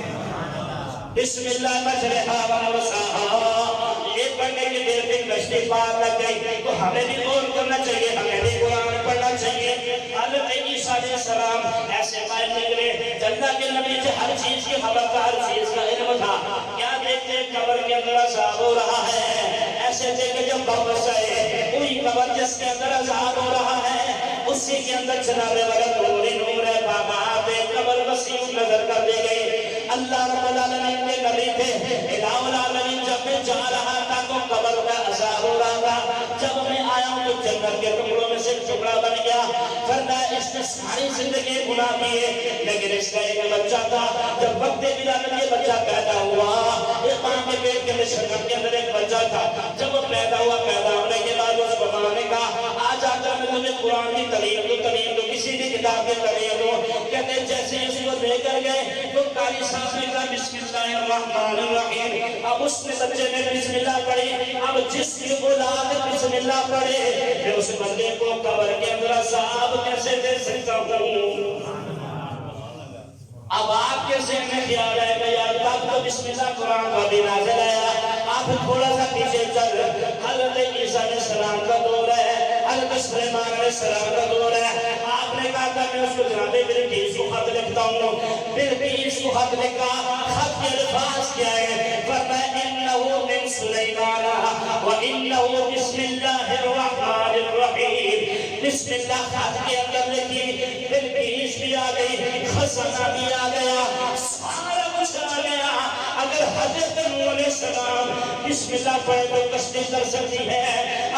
بسم اللہ مجریہا ومرساہا، یہ پڑھنے کی دیر میں کشتی پار لگ گئی تو ہمیں بھی غور کرنا چاہیے، ہمیں بھی قرآن پڑھنا چاہیے۔ حضرت عیسیٰ علیہ السلام ایسے باہر نکلے، اللہ کے نبی سے ہر چیز کی خبر تھا، ہر چیز کا علم تھا۔ کیا دیکھتے قبر کے اندر عذاب ہو رہا ہے، ایسے دیکھے جب واپس آئے وہی قبر جس کے اندر عذاب ہو رہا ہے اسی کے اندر جناب والا نور ہی نور ہے، باقاعدہ قبر وسیع نظر کر دی گئی۔ اللہ رب العالمین کے نبی تھے، الہ العالمین جب میں جا رہا تھا تو قبر کا عذاب ہو رہا تھا، جب میں آیا ہوں تو جنت کے ٹکڑوں میں سے ٹکڑا بن گیا، فرمایا اس نے ساری زندگی گناہ کیے لیکن اس کا ایک بچہ تھا، جب وقت ولادت یہ بچہ پیدا ہوا، ایک ماں کے پیٹ کے اندر شکم کے اندر ایک بچہ تھا، جب وہ پیدا ہوا، پیدا ہونے کے بعد اس کو ماں نے کہا آج آ کر میں تمہیں قرآن کی تعلیم دو، کسی بھی کتاب کی تعلیم دو۔ کہتے جیسے اس کو لے کر گئے تو قاری صاحب نے کہا بسم اللہ الرحمن الرحیم، اب اس نے بچے نے بسم اللہ پڑھی، اب جس کی اولاد بسم اللہ پڑھے میں اس بندے کو قبر کے اندر عذاب کیسے دے سکتا ہوں؟ اب آپ کے ذہن میں خیال آئے گا یار تب تو بسم اللہ قرآن کا بھی نازل آیا، آپ تھوڑا سا پیچھے چل، حضرت عیسیٰ علیہ السلام کا دور ہے، حضرت سلیمان علیہ السلام کا دور ہے۔ آپ نے کہا کہ میں اس کو جناب بلقیس کو خط لکھتا ہوں، بلقیس کو خط لکھا، خط کے الفاظ کیا ہے؟ فرمایا انہو من سلیمان وانہو بسم اللہ الرحمن الرحیم، بسم اللہ خط کے اندر لکھی، بلقیس بھی آ گئی، خزانہ بھی آ گیا، سارا کچھ آ گیا۔ اگر حضرت نوح علیہ السلام بسم اللہ پڑھے تو کشتی کر سکتی ہے،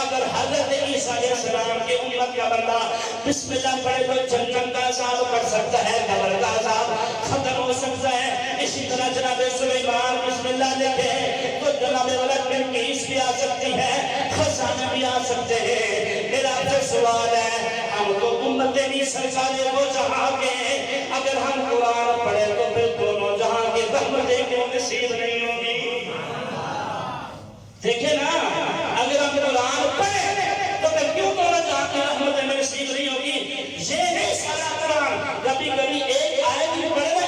اگر حضرت عیسیٰ علیہ السلام کی امت کا بندہ بسم اللہ پڑھے تو جنت کا عذاب کر سکتا ہے، قبر کا عذاب ختم ہو سکتا ہے۔ اسی طرح جناب سلیمان بسم اللہ لکھے تو جناب والا بلقیس بھی آ سکتی ہے، خزانے بھی آ سکتے ہیں۔ میرا آپ سے سوال ہے، ہم تو امت بھی سرکار وہ جہاں کے، اگر ہم قرآن پڑھے تو پھر دونوں جہاں کی رحمتیں کیوں نصیب نہیں ہوگی؟ دیکھیں نا، اگر ہم قرآن پڑھیں تو پھر کیوں دونوں جہاں کی رحمتیں میں نصیب نہیں ہوگی؟ یہ نہیں سارا قرآن، کبھی کبھی ایک آیت بھی پڑھے گا،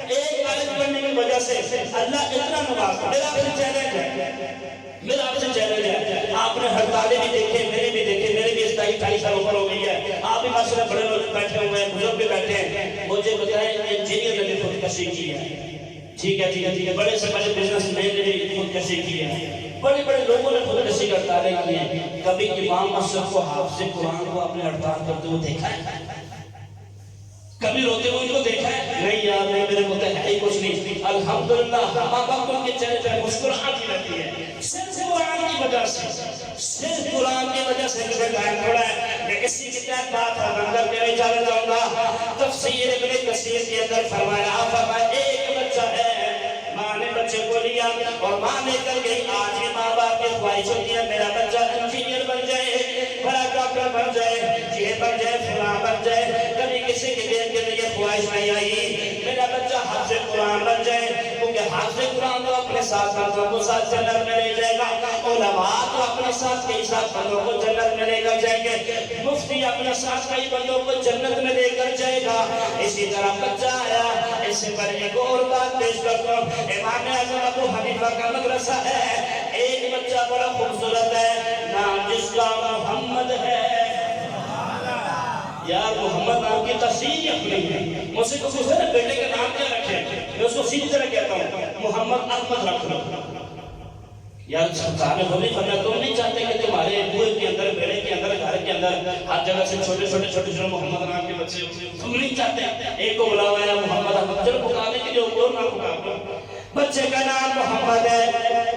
ایک آیت پڑھنے کی وجہ سے اللہ اتنا نوازتا۔ میرا آپ سے چیلنج ہے، آپ نے ہڑتالیں بھی دیکھے، میرے بھی دیکھے، میرے بھی 28 سال عمر ہو گئی ہے، آپ بھی ماشاء اللہ بڑے لوگ بیٹھے ہوئے ہیں، بزرگ بھی بیٹھے ہیں، مجھے بتائیں انجینئر نے بھی خودکشی کی ہے، ٹھیک ہے، بڑے سے بڑے بزنس مین نے بھی خودکشی کی ہے، بڑے بڑے لوگوں نے خودکشی کا ہڑتالیں کی ہیں۔ کبھی امام اشرف کو حافظ قرآن کو اپنے ہڑتال کرتے ہوئے دیکھا ہے؟ کبھی روتے ہوئے ان کو دیکھا ہے؟ نہیں یار نہیں، میرے کو تو ہے ہی کچھ نہیں، الحمدللہ اب ان کے چہرے پہ مسکراہٹ رہتی ہے، صرف قرآن کی وجہ سے، صرف قرآن کی وجہ سے مجھے ٹائم تھوڑا ہے، میں کسی کی تحت بات اندر کے نہیں جانا چاہوں گا۔ تفسیر ابن کثیر کے اندر فرمایا ایک بچہ ہے، ماں نے بچے کو لیا لیا اور ماں لے کر گئی. آج بھی ماں باپ کی خواہش ہوتی ہے میرا بچہ انجینئر بن جائے, بڑا ڈاکٹر بن جائے, یہ بن جائے, فلاں بن جائے. کبھی کسی کے دل کے لیے خواہش نہیں آئی میرا بچہ حافظ قرآن بن جائے, کیونکہ حافظ قرآن تو اپنے ساتھ بندوں کو ساتھ جنت میں لے جائے گا, علماء تو اپنے ساتھ کئی ساتھ بندوں کو جنت میں لے کر جائیں گے, مفتی اپنے ساتھ کئی بندوں کو جنت میں لے کر جائے گا. اسی طرح بچہ آیا. اس سے پر ایک اور بات پیش کرتا ہوں. امام اعظم ابو حنیفہ کا مدرسہ ہے, ایک بچہ بڑا خوبصورت ہے, نام جس کا محمد ہے. یار محمد نام کی تصریح اپنی ہے. مجھ سے کچھ ہے نا بیٹے کا نام کیا رکھے, میں اس کو سیدھی طرح کہتا ہوں محمد احمد رکھ لو. یار سرکار نے بولی فرمایا تم نہیں چاہتے کہ تمہارے بوئے کے اندر, بیڑے کے اندر, گھر کے اندر ہر جگہ سے چھوٹے چھوٹے محمد نام کے بچے ہوتے, تم نہیں چاہتے ایک کو بلاوا ہے محمد احمد, چلو پکارنے کے لیے اور نام پکار دو. بچے کا نام محمد ہے.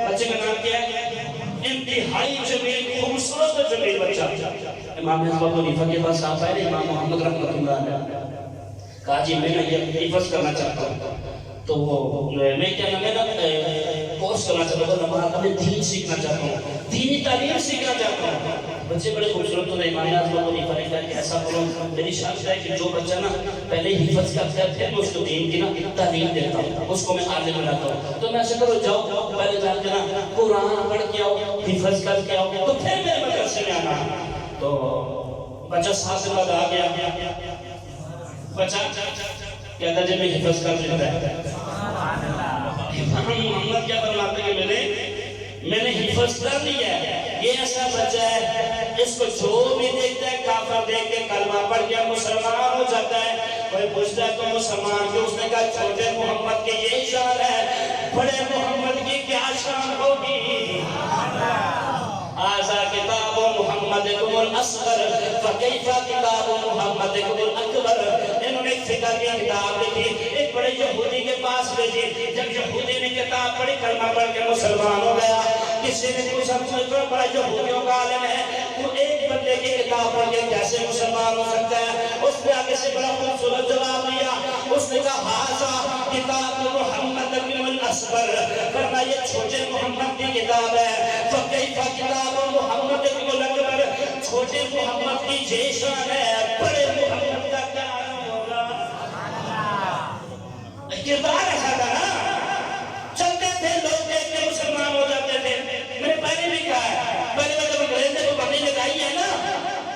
بچے کا نام کیا ہے؟ انتہائی جمیل خوبصورت و جمیل بچہ. امام ابو حنیفہ کے پاس آپ آئے, امام محمد رحمۃ اللہ علیہ, کہا جی میں یہ حفظ کرنا چاہتا ہوں. تو وہ میں کیا نام ہے نا کورس کرنا چاہتا ہوں, نماز میں دین سیکھنا چاہتا ہوں, دینی تعلیم سیکھنا چاہتا ہوں. بچے بڑے خوبصورت ہوتے ہیں. امام اعظم ابو حنیفہ نے کہا کہ ایسا کرو, میری شرط ہے کہ جو بچہ نا پہلے حفظ کرتا ہے پھر میں اس کو دین کی نا تعلیم دیتا ہوں, اس کو میں عالم بناتا ہوں. تو میں ایسا کرو جاؤ پہلے جا کے نا قرآن پڑھ کے آؤ, حفظ کر کے آؤ, تو پھر میرے مدرسے میں آنا. تو بچہ 7 دن بعد آ گیا. بچہ کہتا جب میں حفظ کر لیتا ہے. محمد کیا فرماتے ہیں میں نے حفظ کر لیا ہے. یہ ایسا بچہ ہے اس کو جو بھی دیکھتا ہے کافر دیکھ کے کلمہ پڑھ کے مسلمان ہو جاتا ہے. کوئی پوچھتا ہے تو مسلمان کیوں, اس نے کہا چھوٹے محمد کی یہی شان ہے, بڑے محمد کی کیا شان ہوگی. آزا کتاب محمدکم الاصغر فکیف کتاب محمدکم الاکبر. انہوں نے ایک فقہ کی کتاب لکھی, ایک بڑے یہودی کے پاس بھیجی. جب یہودی نے کتاب پڑھی کلمہ پڑھ کے مسلمان ہو گیا. کسی نے پوچھا تو بڑا یہودیوں کا عالم ہے, تو ایک بندے کی کتاب پڑھ کے کیسے مسلمان ہو سکتا ہے. اس نے آگے سے بڑا خوبصورت جواب دیا. اس نے کہا ہاذا کتاب محمدکم الاصغر, ورنہ یہ چھوٹے محمد کی کتاب ہے. فکیف کتاب محمد کو الاکبر, چھوٹے محمد کی یہ شان ہے, بڑے محمد کا کیا ہوگا. کردار ایسا تھا نا, چلتے تھے لوگ دیکھ کے مسلمان ہو جاتے تھے. میں نے پہلے بھی کہا ہے, پہلے میں جب انگریزوں کو بندی لگائی ہے نا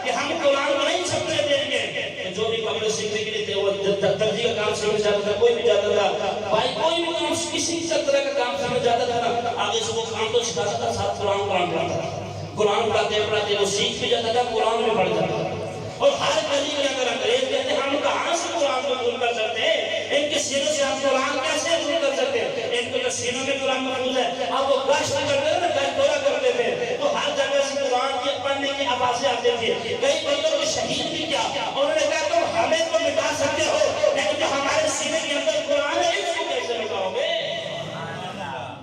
کہ ہم قرآن کو نہیں چھپنے دیں گے, جو بھی کپڑے سیکھنے کے لیے تھے وہ درزی کا کام سیکھنے جاتا تھا, کوئی بھی جاتا تھا بھائی, کوئی بھی کام کسی طرح کا کام سیکھنے جاتا تھا نا, آگے سے وہ کام تو سکھاتا تھا, ساتھ قرآن پڑھاتا تھا. قرآن پڑھاتے وہ سیکھ بھی جاتا تھا, قرآن میں پڑھ جاتا تھا. اور ہر گلی میں اگر انگریز کہتے ہم کہاں سے قرآن کو دور کر سکتے ہیں, ان کے سینوں سے ہم قرآن کیسے دور کر سکتے ہیں. ان کے سینوں میں قرآن محفوظ ہے. اب وہ گشت کرتے تھے نا, گشت دورہ کرتے تھے, تو ہر جگہ سے قرآن کی پڑھنے کی آوازیں آتی تھی. کئی بندوں کو شہید بھی کیا, انہوں نے کہا تم ہمیں تو مٹا سکتے ہو, لیکن جو ہمارے سینے کے اندر قرآن ہے اس کو کیسے مٹاؤ گے.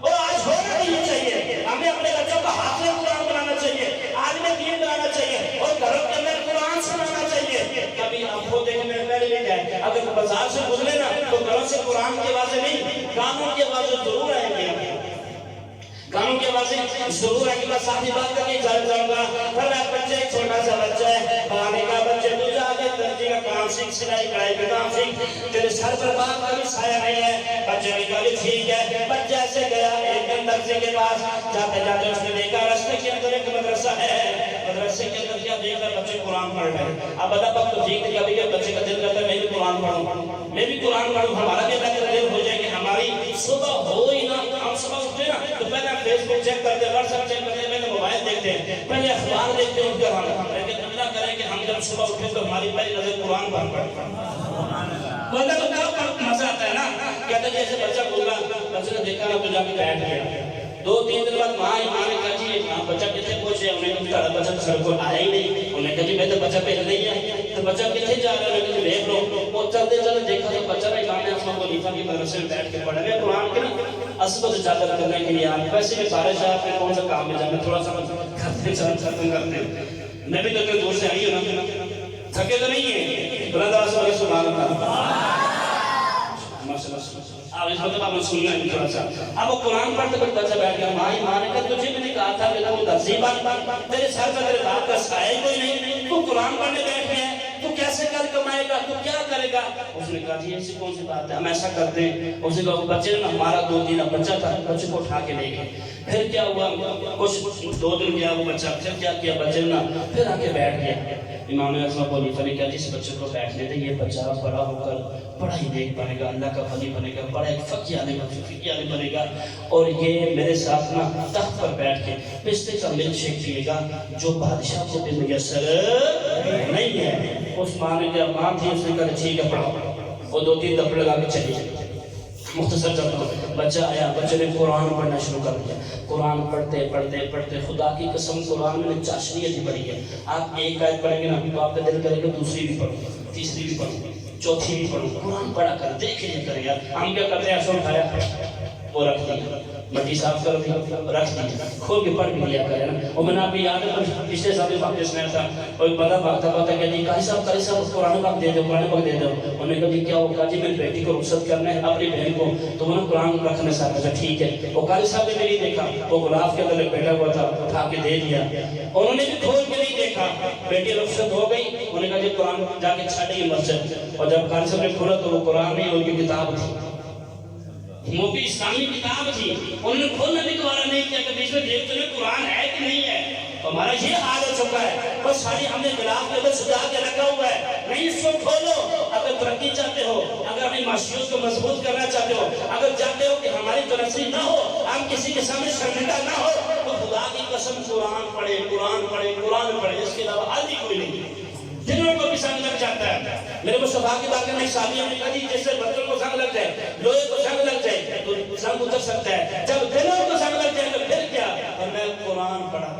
اور آج ہونا نہیں چاہیے, ہمیں اپنے بچوں کو حافظ قرآن بنانا چاہیے, عالم دین بنانا چاہیے, اور گھروں کے اندر قرآن سنانا چاہیے. کبھی آپ کو دیکھنے میں پہلے نہیں جائے, اگر بازار سے گزرے نا تو گھروں سے قرآن کی آوازیں نہیں, گانوں کی آوازیں ضرور آئیں گے. گانوں کی آوازیں ضرور آئیں گے. بس صاحبی بات کر کے اجازت چاہوں گا. پہلا بچہ ایک چھوٹا سا بچہ ہے, پڑھانے کا بچے تو جا کے درزی کا کام سیکھ, سلائی کڑھائی کا کام سیکھ, تیرے سر پر بات کا بھی سایہ نہیں ہے. بچے نے کہا ٹھیک ہے. بچہ ایسے گیا ایک دن درزی کے پاس, جاتے جاتے اس نے دیکھا راستے کے اندر ایک مدرسہ ہے. مدرسے کے اندر کیا دیکھ کر بچے قرآن پڑھ رہے ہیں. اب بتا وقت تو ٹھیک ہے, کبھی کہ بچے کا دل کرتا ہے میں بھی قرآن پڑھوں, میں بھی قرآن پڑھوں, ہمارا بھی اللہ کا دل ہو جائے کہ ہماری صبح ہو ہی نا, ہم صبح اٹھتے نا تو پہلے فیس بک چیک کرتے, واٹس ایپ چیک کرتے, پہلے موبائل دیکھتے ہیں, پہلے اخبار دیکھتے ہیں, لیکن اللہ کرے کہ ہم جب صبح اٹھیں تو ہماری پہلی نظر قرآن پر پڑھیں. بندہ تو کیا مزہ آتا ہے نا, کہتے ہیں جیسے بچہ گزرا, بچے نے دیکھا نا تو جا کے بیٹھ گیا. 2-3 دن بعد ماں نے کہا جی بچہ کتنے پہنچے, انہیں کہا بچہ تو سر کو آیا ہی نہیں. انہیں کہا جی میں تو بچہ پہلے نہیں آیا, تو بچہ کتنے جا رہا ہے, میں دیکھ لو. وہ چلتے چلتے دیکھا تو بچہ نے امام اعظم ابو حنیفہ کی مدرسے میں بیٹھ کے پڑھا ہے قرآن کے نا اصل اجازت کرنے کے لیے. آپ ویسے بھی سارے صاحب میں کون سا کام میں جانا, تھوڑا سا ختم کرتے ہیں. میں بھی تو دور سے آئی ہوں نا, تھکے تو نہیں ہیں. بلند آواز سے سبحان اللہ. اب اس مطلب آپ نے سننا ہے تھوڑا سا. اب وہ قرآن پڑھتے پڑھتے بچہ بیٹھ گیا. ماں نے کہا تجھے میں نے کہا تھا کہ تو تہذیبان تیرے سر کا تیرے باپ کا سایہ کوئی نہیں, تو قرآن پڑھنے بیٹھ گیا ہے, تو کیسے کر کمائے گا, تو کیا کرے گا؟ اس نے کہا جی ایسی کون سی بات ہے, ہم ایسا کرتے ہیں. اس نے کہا بچے نے ہمارا 2 دن بچہ تھا, بچے کو اٹھا کے لے گئے. پھر کیا ہوا, کچھ 2 دن گیا وہ بچہ, پھر کیا کیا بچے نے پھر آ کے بیٹھ گیا. امام اعظم ابو حنیفہ نے کہا جس بچے کو بیٹھنے دے, یہ بچہ بڑا ہو کر بڑا ہی نیک بنے گا, اللہ کا ولی بنے گا, بڑا ایک فقیہ عالم بنے گا, اور یہ میرے ساتھ نا تخت پر بیٹھ کے پستے کا ملک شیک پیے گا جو بادشاہ کو بھی میسر نہیں ہے. اس ماں نے کہا ماں تھی, اس نے کہا ٹھیک ہے پڑھو. وہ 2-3 دفعے لگا کے چلی جائے. مختصر چلتا ہوں, بچہ آیا, بچے نے قرآن پڑھنا شروع کر دیا. قرآن پڑھتے پڑھتے پڑھتے خدا کی قسم قرآن میں چاشنی عجیب پڑھی ہے. آپ ایک آیت پڑھیں گے نا تو آپ کا دل کرے گا دوسری بھی پڑھو, تیسری بھی پڑھو, چوتھی بھی پڑھو. قرآن پڑھا کر دیکھ لیا کرے یار. ہم کیا کرتے ہیں, ایسا اٹھایا وہ رکھ دیا, مٹی صاف کر دی رکھ دی, کھول کے پڑھ بھی لیا کرے نا. اور میں نے آپ کو یاد ہے پچھلے سال واقعہ سنایا تھا, اور ایک بندہ بھاگتا بھاگتا کہ جی قاری صاحب قرآن پاک دے دو, قرآن پاک دے دو. انہوں نے کہا جی کیا ہوگا, جی میری بیٹی کو رخصت کرنا ہے اپنی بہن کو, تو وہ قرآن رکھنے سے آتا. ٹھیک ہے. وہ قاری صاحب نے بھی نہیں دیکھا, وہ غلاف کے اندر بیٹھا ہوا تھا, اٹھا کے دے دیا. انہوں نے بھی کھول کے نہیں دیکھا, بیٹی رخصت ہو گئی. انہوں نے کہا جی قرآن جا کے چھڑی مسجد. اور جب قاری صاحب نے کھولا تو وہ قرآن نہیں, ان کی کتاب تھی, وہ بھی اسلامی کتاب تھی. انہوں نے کھولنا بھی دوبارہ نہیں کیا کہ بیچ میں دیکھتے ہوئے قرآن ہے کہ نہیں ہے. ہمارا یہ حال ہو چکا ہے, بس ساری ہم نے غلاف کے اندر سجا کے رکھا ہوا ہے. نہیں, اس کو کھولو. اگر ترقی چاہتے ہو, اگر اپنی معاشیت کو مضبوط کرنا چاہتے ہو, اگر چاہتے ہو کہ ہماری ترقی نہ ہو, ہم کسی کے سامنے شرمندہ نہ ہو, تو خدا کی قسم قرآن پڑھے, قرآن پڑھے, قرآن پڑھے. اس کے علاوہ حل ہی کوئی نہیں. جنہوں کو بھی سنگ لگ جاتا ہے, میرے مصطفیٰ کی بات کرنے شادی ہم نے کہا جی جیسے بچوں کو سنگ لگ جائے, لوہے کو سنگ لگ جائے تو سنگ اتر سکتا ہے, جب دلوں کو سنگ لگ جائے تو پھر کیا. اور میں قرآن پڑھا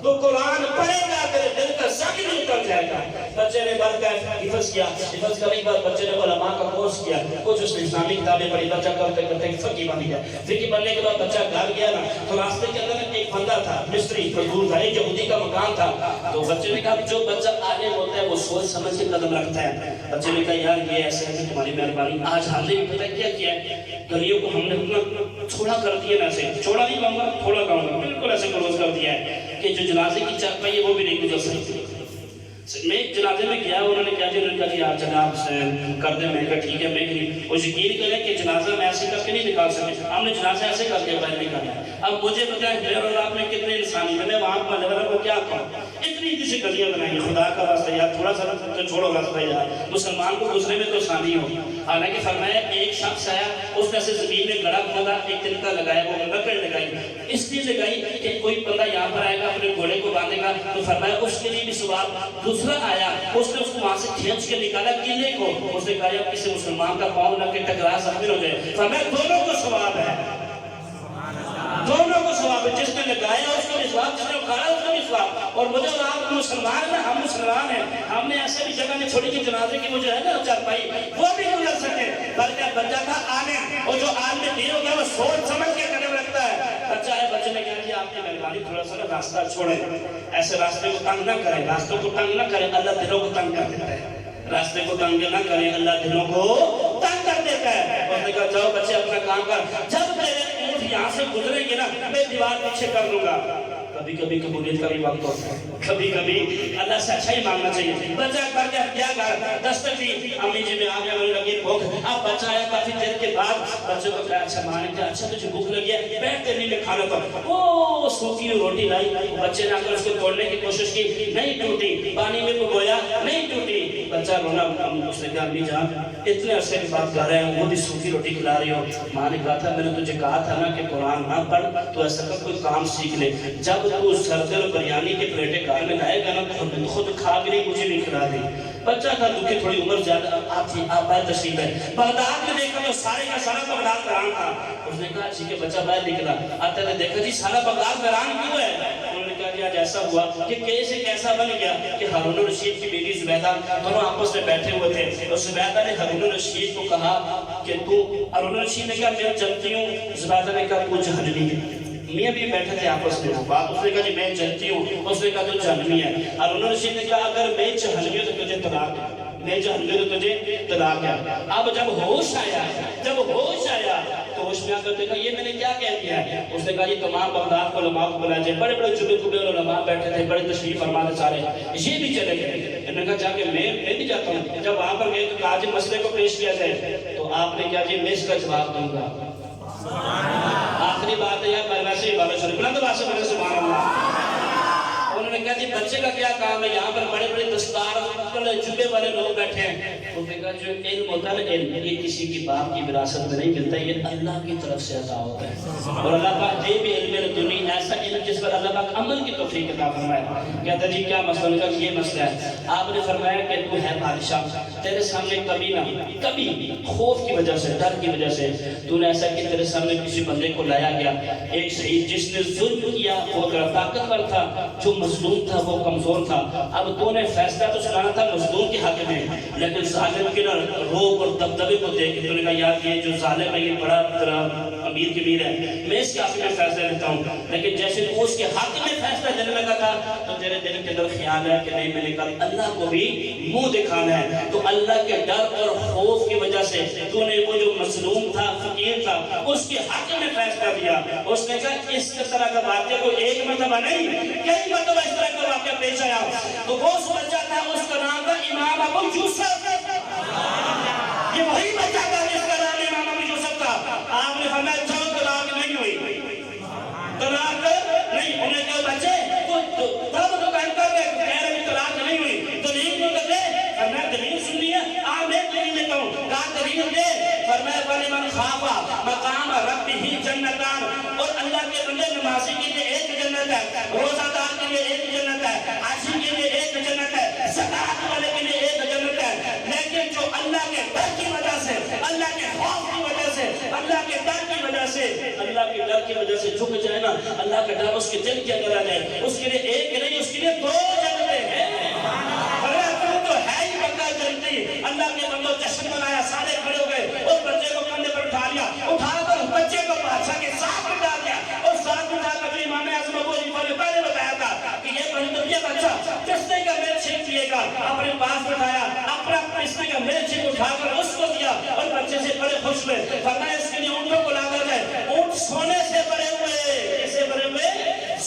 تو قرآن پڑھے گا تیرے دل کا سنگ نہیں اتر جائے گا. بچے نے بڑھ کر حفظ کیا, حفظ کرنے کے بعد بچے نے علماء کا کورس کیا, کچھ اس نے اسلامی کتابیں پڑھی, بچہ کرتے کرتے فقی بن گیا. فقی بننے کے بعد بچہ گھر گیا نا, تو راستے کے اندر ایک بندہ تھا, مصری مزدور تھا, ایک یہودی کا مکان تھا. تو بچے نے کہا جو بچہ آگے ہوتا ہے وہ سوچ سمجھ کے قدم رکھتا ہے. بچے نے کہا یار یہ ایسے ہے کہ تمہاری مہربانی, آج ہم نے بھی پتہ کیا کیا ہے, گلیوں کو ہم نے اپنا چھوڑا کر دیا. ایسے چھوڑا نہیں کہوں گا, تھوڑا کہوں گا, بالکل ایسے کلوز کر دیا ہے کہ جو جنازے کی چارپائی ہے وہ بھی نہیں گزر سکتی. میں ایک جنازے میں گیا, انہوں نے کہا جی, انہوں نے کہا جی آپ جناب کر دیں. میں نے کہا ٹھیک ہے. میں وہ یقین کریں کہ جنازہ میں ایسے کر کے نہیں نکال سکتے, ہم نے جنازہ ایسے کر کے باہر نکالا. اب مجھے بتائیں میرے اور آپ میں کتنے انسانی ہیں, میں وہاں پر لگ رہا ہوں کیا کہوں. اتنی سی گلیاں بنائی, خدا کا واسطہ یار تھوڑا سا تو چھوڑو راستہ یار, مسلمان کو گزرے میں تو آسانی ہو. حالانکہ فرمایا ایک شخص آیا, اس نے سے زمین میں گڑا کھودا, ایک تنکا لگایا, وہ لکڑ لگائی, اس لیے لگائی کہ کوئی بندہ یہاں پر آئے گا اپنے گھوڑے کو باندھے گا, تو فرمایا اس کے لیے بھی ثواب. دوسرا آیا, اس نے اس کو وہاں سے کھینچ کے نکالا قلعے کو, اس نے کہا یا کسی مسلمان کا پاؤں لگ کے ٹکرا زخمی ہو جائے. فرمایا دونوں کو ثواب ہے, دونوں کو ثواب ہے. جس نے لگایا اس کو بھی ثواب, جس نے اکھاڑا اس کو بھی ثواب. اور مجھے اور آپ مسلمان ہیں, ہم مسلمان ہیں, ہم نے ایسے بھی جگہ میں چھوڑی کہ جنازے کی وہ جو ہے نا چارپائی وہ بھی گزر سکے. بلکہ بچہ تھا عالم, اور جو عالم میں دین ہو گیا وہ سوچ سمجھ کے قدم رکھتا ہے. بچہ ہے, بچے نے کہا جی آپ کی مہربانی تھوڑا سا راستہ چھوڑیں, ایسے راستے کو تنگ نہ کریں, راستوں کو تنگ نہ کریں, اللہ دلوں کو تنگ کر دیتا ہے. راستے کو تنگ نہ کریں, اللہ دلوں کو تنگ کر دیتا ہے. اس نے کہا جاؤ بچے اپنا کام کر, جب میرے اونٹ یہاں سے گزریں گے نا میں دیوار پیچھے کر لوں گا. کبھی کبھی قبولیت کا بھی وقت ہوتا ہے, کبھی کبھی اللہ سے اچھا ہی مانگنا چاہیے. بچہ کر کے کیا کر دستک دی, امی جی میں آ گیا, مجھے لگی بھوک. اب بچہ آیا کافی دیر کے بعد, بچے کو کہا اچھا ماں نے کہا اچھا تجھے بھوک لگی ہے, بیٹھ نہیں میں کھانا تھا. وہ سوکھی روٹی لائی, بچے نے آ کر اس کو توڑنے کی کوشش کی, نہیں ٹوٹی. پانی میں ڈبویا, نہیں ٹوٹی. بچہ رونا, اس نے کہا امی جان اتنے عرصے کے بعد گھر آئے, وہ بھی سوکھی روٹی کھلا رہی ہو. ماں نے کہا تھا میں نے تجھے کہا تھا نا کہ قرآن نہ پڑھ, تو ایسا کر کوئی کام سیکھ لے. جب تو سردر بریانی کے پلیٹیں گھر میں لائے گا نا تو خود کھا بھی نہیں, مجھے بھی کھلا دی. بچہ تھا, دکھے, تھوڑی عمر زیادہ, آپ تھی, آپ باہر تشریف ہے. بغداد میں دیکھا تو سارے کا سارا بغداد ویران تھا. اس نے کہا ٹھیک ہے, بچہ باہر نکلا, آتے نے دیکھا جی سارا بغداد ویران کیوں ہے. انہوں نے کہا جی آج ایسا ہوا کہ کیسے کیسا بن گیا کہ ہارون الرشید کی بیٹی زبیدہ دونوں آپس میں بیٹھے ہوئے تھے. اور زبیدہ نے ہارون الرشید کو کہا کہ تو, ہارون الرشید نے کہا میں جنتی ہوں, زبیدہ نے کہا تو جہنمی ہے. میاں بھی بیٹھے تھے آپس میں, بات اس نے کہا جی میں جنتی ہوں, اس نے کہا تو جہنمی ہے. ہارون الرشید نے کہا اگر میں جہنمی ہوں تو تجھے طلاق دے. میں جہنم تو تجھے طلاق ہے۔ اب جب ہوش آیا تو ہوش میں آ کر دیکھا یہ میں نے کیا کہہ دیا ہے؟ اس نے کہا یہ تمام بغداد کو علماء کو بلا جائے، بڑے بڑے جبے علماء بیٹھے تھے، بڑے تشریف فرما تھے سارے، یہ بھی چلے گئے۔ انہوں نے کہا جا کے میں بھی جاتا ہوں۔ جب وہاں پر گئے تو کہا جی مسئلے کو پیش کیا جائے، تو آپ نے کیا جی میں اس کا جواب دوں گا۔ آخری بات ہے یار میں سے عبادت شروع بلند آواز سے میں نے سبحان اللہ۔ انہوں نے کہا جی بچے کا کیا کام ہے؟ یہاں پر بڑے بڑے دستار جبے والے لوگ بیٹھے ہیں۔ انہوں نے کہا جو علم ہوتا ہے علم یہ کسی کی باپ کی وراثت میں نہیں ملتا، یہ اللہ کی طرف سے عطا ہوتا ہے۔ اور اللہ پاک یہ بھی علم لدنی ایسا علم جس پر اللہ پاک عمل کی توفیق عطا فرمایا۔ کہتا جی کیا مسئلہ؟ نے کہا یہ مسئلہ ہے۔ آپ نے فرمایا کہ تو ہے بادشاہ، تیرے سامنے کبھی خوف کی وجہ سے ڈر کی وجہ سے تو نے ایسا کہ تیرے سامنے کسی بندے کو لایا گیا، ایک شہید جس نے ظلم کیا وہ طاقتور تھا، جو مظلوم تھا وہ کمزور تھا۔ اب تو نے فیصلہ تو سنانا تھا مظلوم کے حق میں، لیکن ظالم کے روب اور دبدبے کو دیکھ کے تو نے کہا یار یہ جو ظالم ہے یہ بڑا امیر کبیر ہے، میں اس کے حق میں فیصلہ لیتا ہوں۔ لیکن جیسے تو اس کے حق میں فیصلہ دینے لگا تھا تو تیرے دل کے اندر خیال ہے کہ نہیں میں نے کل اللہ کو بھی منہ دکھانا ہے، تو اللہ کے ڈر اور خوف کی وجہ سے تو نے وہ جو مظلوم تھا فقیر تھا اس کے حق میں فیصلہ دیا۔ اس نے کہا اس طرح کا واقعہ کو ایک مرتبہ نہیں کئی مرتبہ اس طرح کا واقعہ پیش آیا۔ تو وہ بچہ تھا اس کا نام تھا امام ابو یوسف، یہ وہی بچہ تھا جس کا نام امام ابو یوسف تھا۔ آپ نے فرمایا چلو طلاق نہیں ہوئی، طلاق نہیں ہونے کے بچے تب تو کہہ رہے طلاق نہیں ہوئی، دلیل نہیں کرتے۔ فرمایا دلیل سننی ہے؟ آپ میں دلیل دیتا ہوں۔ کہا دلیل دے؟ فرمایا وَلِمَنْ خَافَ مَقَامَ رَبِّهِ جَنَّتَانِ، اور اللہ کے بندے نمازی کے لیے ایک جنت ہے، روزہ دار کے لیے ایک جنت ہے، عاشق کے لیے ایک جنت ہے، زکات والے کے لیے ایک جنت ہے۔ لیکن جو اللہ کے ڈر کی وجہ سے، اللہ کے خوف کی وجہ سے، اللہ کے ڈر کی وجہ سے، اللہ کے ڈر کی وجہ سے جھک جائے نا، اللہ کا ڈر اس کے دل کے اندر آ جائے، اس کے لیے ایک نہیں اس کے لیے دو جنتیں ہیں۔ اللہ کے بندوں جشن منایا، سارے کھڑے ہو گئے، اس بچے کو کندھے پر اٹھا لیا، اٹھا کر اس بچے کو بادشاہ کے ساتھ بٹھا دیا، اور ساتھ بٹھا کر امام اعظم ابو حنیفہ نے پہلے بتایا تھا کہ یہ بچہ پستے کا میل چھینک لیے گا، اپنے پاس بٹھایا، اپنا پستے کا میل چھینک اٹھا کر اس کو دیا، اور بچے سے بڑے خوش ہوئے۔ فرمایا اس کے لیے اونٹوں کو لا کر گئے، اونٹ سونے سے بڑے ہوئے، کیسے بڑے ہوئے؟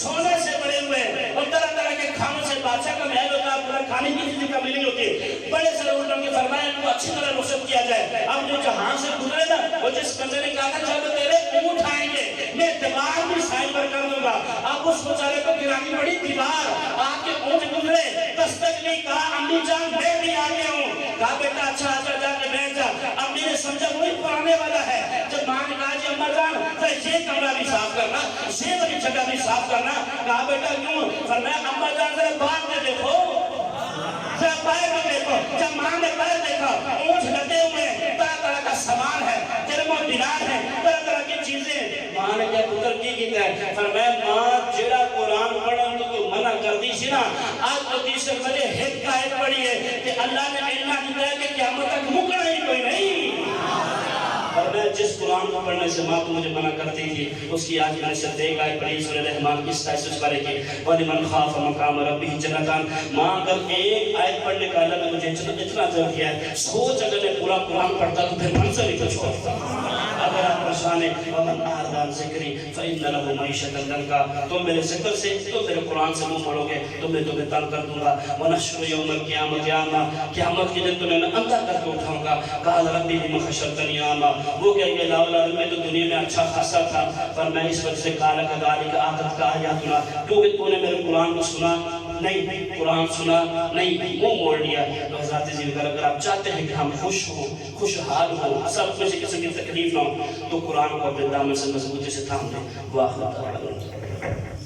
سونے سے بڑے ہوئے، اور طرح طرح کے کھانوں سے بادشاہ کا محل ہوتا ہے، پورا کھانے کی چیز کا ملنگ ہوتی ہے، بڑے سے اونٹوں کے فرمایا ان کو اچھی طرح رخصت کیا جائے۔ اب جو جہاں سے گزرے نا وہ جس بندے نے کہا تھا جب تیرے اونٹ آئیں گے میں دیوار بھی سائن پر کر دوں گا، اب اس بیچارے کو گرانی پڑی دیوار، آپ کے اونٹ گزرے، دستک نہیں کہا امی جان میں بھی آ گیا ہوں، کہا بیٹا اچھا جا کے بیٹھ جا۔ امی نے سمجھا وہی پرانے والا ہے، جب ماں نے کہا جی اماں جان یہ کمرہ بھی صاف کرنا، یہ والی جگہ بھی صاف کرنا، کہا بیٹا کیوں؟ فرمایا اماں جان ذرا بعد میں دیکھو، ذرا پائے میں دیکھو۔ جب ماں نے پائے دیکھا اونٹ لگے ہوئے ہیں، طرح طرح کا سامان ہے، درم و دینار ہے، طرح طرح کی چیزیں۔ ماں نے کیا پتر کی کیتا ہے؟ فرمایا ماں جڑا قرآن پڑھن تو کوئی منع کر دی سی نا، آج تو تیسرے بجے ہک آیت پڑھی ہے کہ اللہ نے علم دیتا ہے کہ قیامت تک مکنا ہی کوئی نہیں۔ فرمایا جس قرآن کو پڑھنے سے ماں تو مجھے منع کرتی تھی، اس کی آج میں نے صرف ایک آیت پڑھی سورہ رحمان کی 27 پارے کی، وَلِمَنْ خَافَ مَقَامَ رَبِّهِ جَنَّتَانِ۔ ماں اگر ایک آیت پڑھنے کا اللہ نے مجھے اتنا ضرور کیا ہے، سوچ اگر میں پورا قرآن پڑھتا تو پھر منظر ہی کچھ ہوتا۔ اگر آپ پریشان ہیں وَمَنْ أَعْرَضَ عَنْ ذِكْرِي فَإِنَّ لَهُ مَعِيشَةً ضَنكًا، تم میرے ذکر سے تو میرے قرآن سے منہ موڑو گے تو میں تمہیں تنگ کر دوں گا۔ وَنَحْشُرُ يَوْمَ الْقِيَامَةِ أَعْمَىٰ، قیامت کے دن تمہیں میں اندھا کر کے اٹھاؤں گا۔ قَالَ رَبِّ لِمَ حَشَرْتَنِي أَعْمَىٰ، وہ کہے گے لاؤلا میں تو دنیا میں اچھا خاصا تھا، پر میں اس وجہ سے قَالَ كَذَلِكَ أَتَتْكَ آيَاتُنَا، کیونکہ تو نے میرے قرآن کو سنا نہیں، قرآن سنا نہیں، منہ موڑ لیا۔ حضرات عزیز اگر آپ چاہتے ہیں کہ ہم خوش ہوں، خوشحال ہوں، سب میں سے کسی کی تکلیف نہ ہو، تو قرآن کو اپنے دامن سے مضبوطی سے تھام دیں۔ واخر دعوانا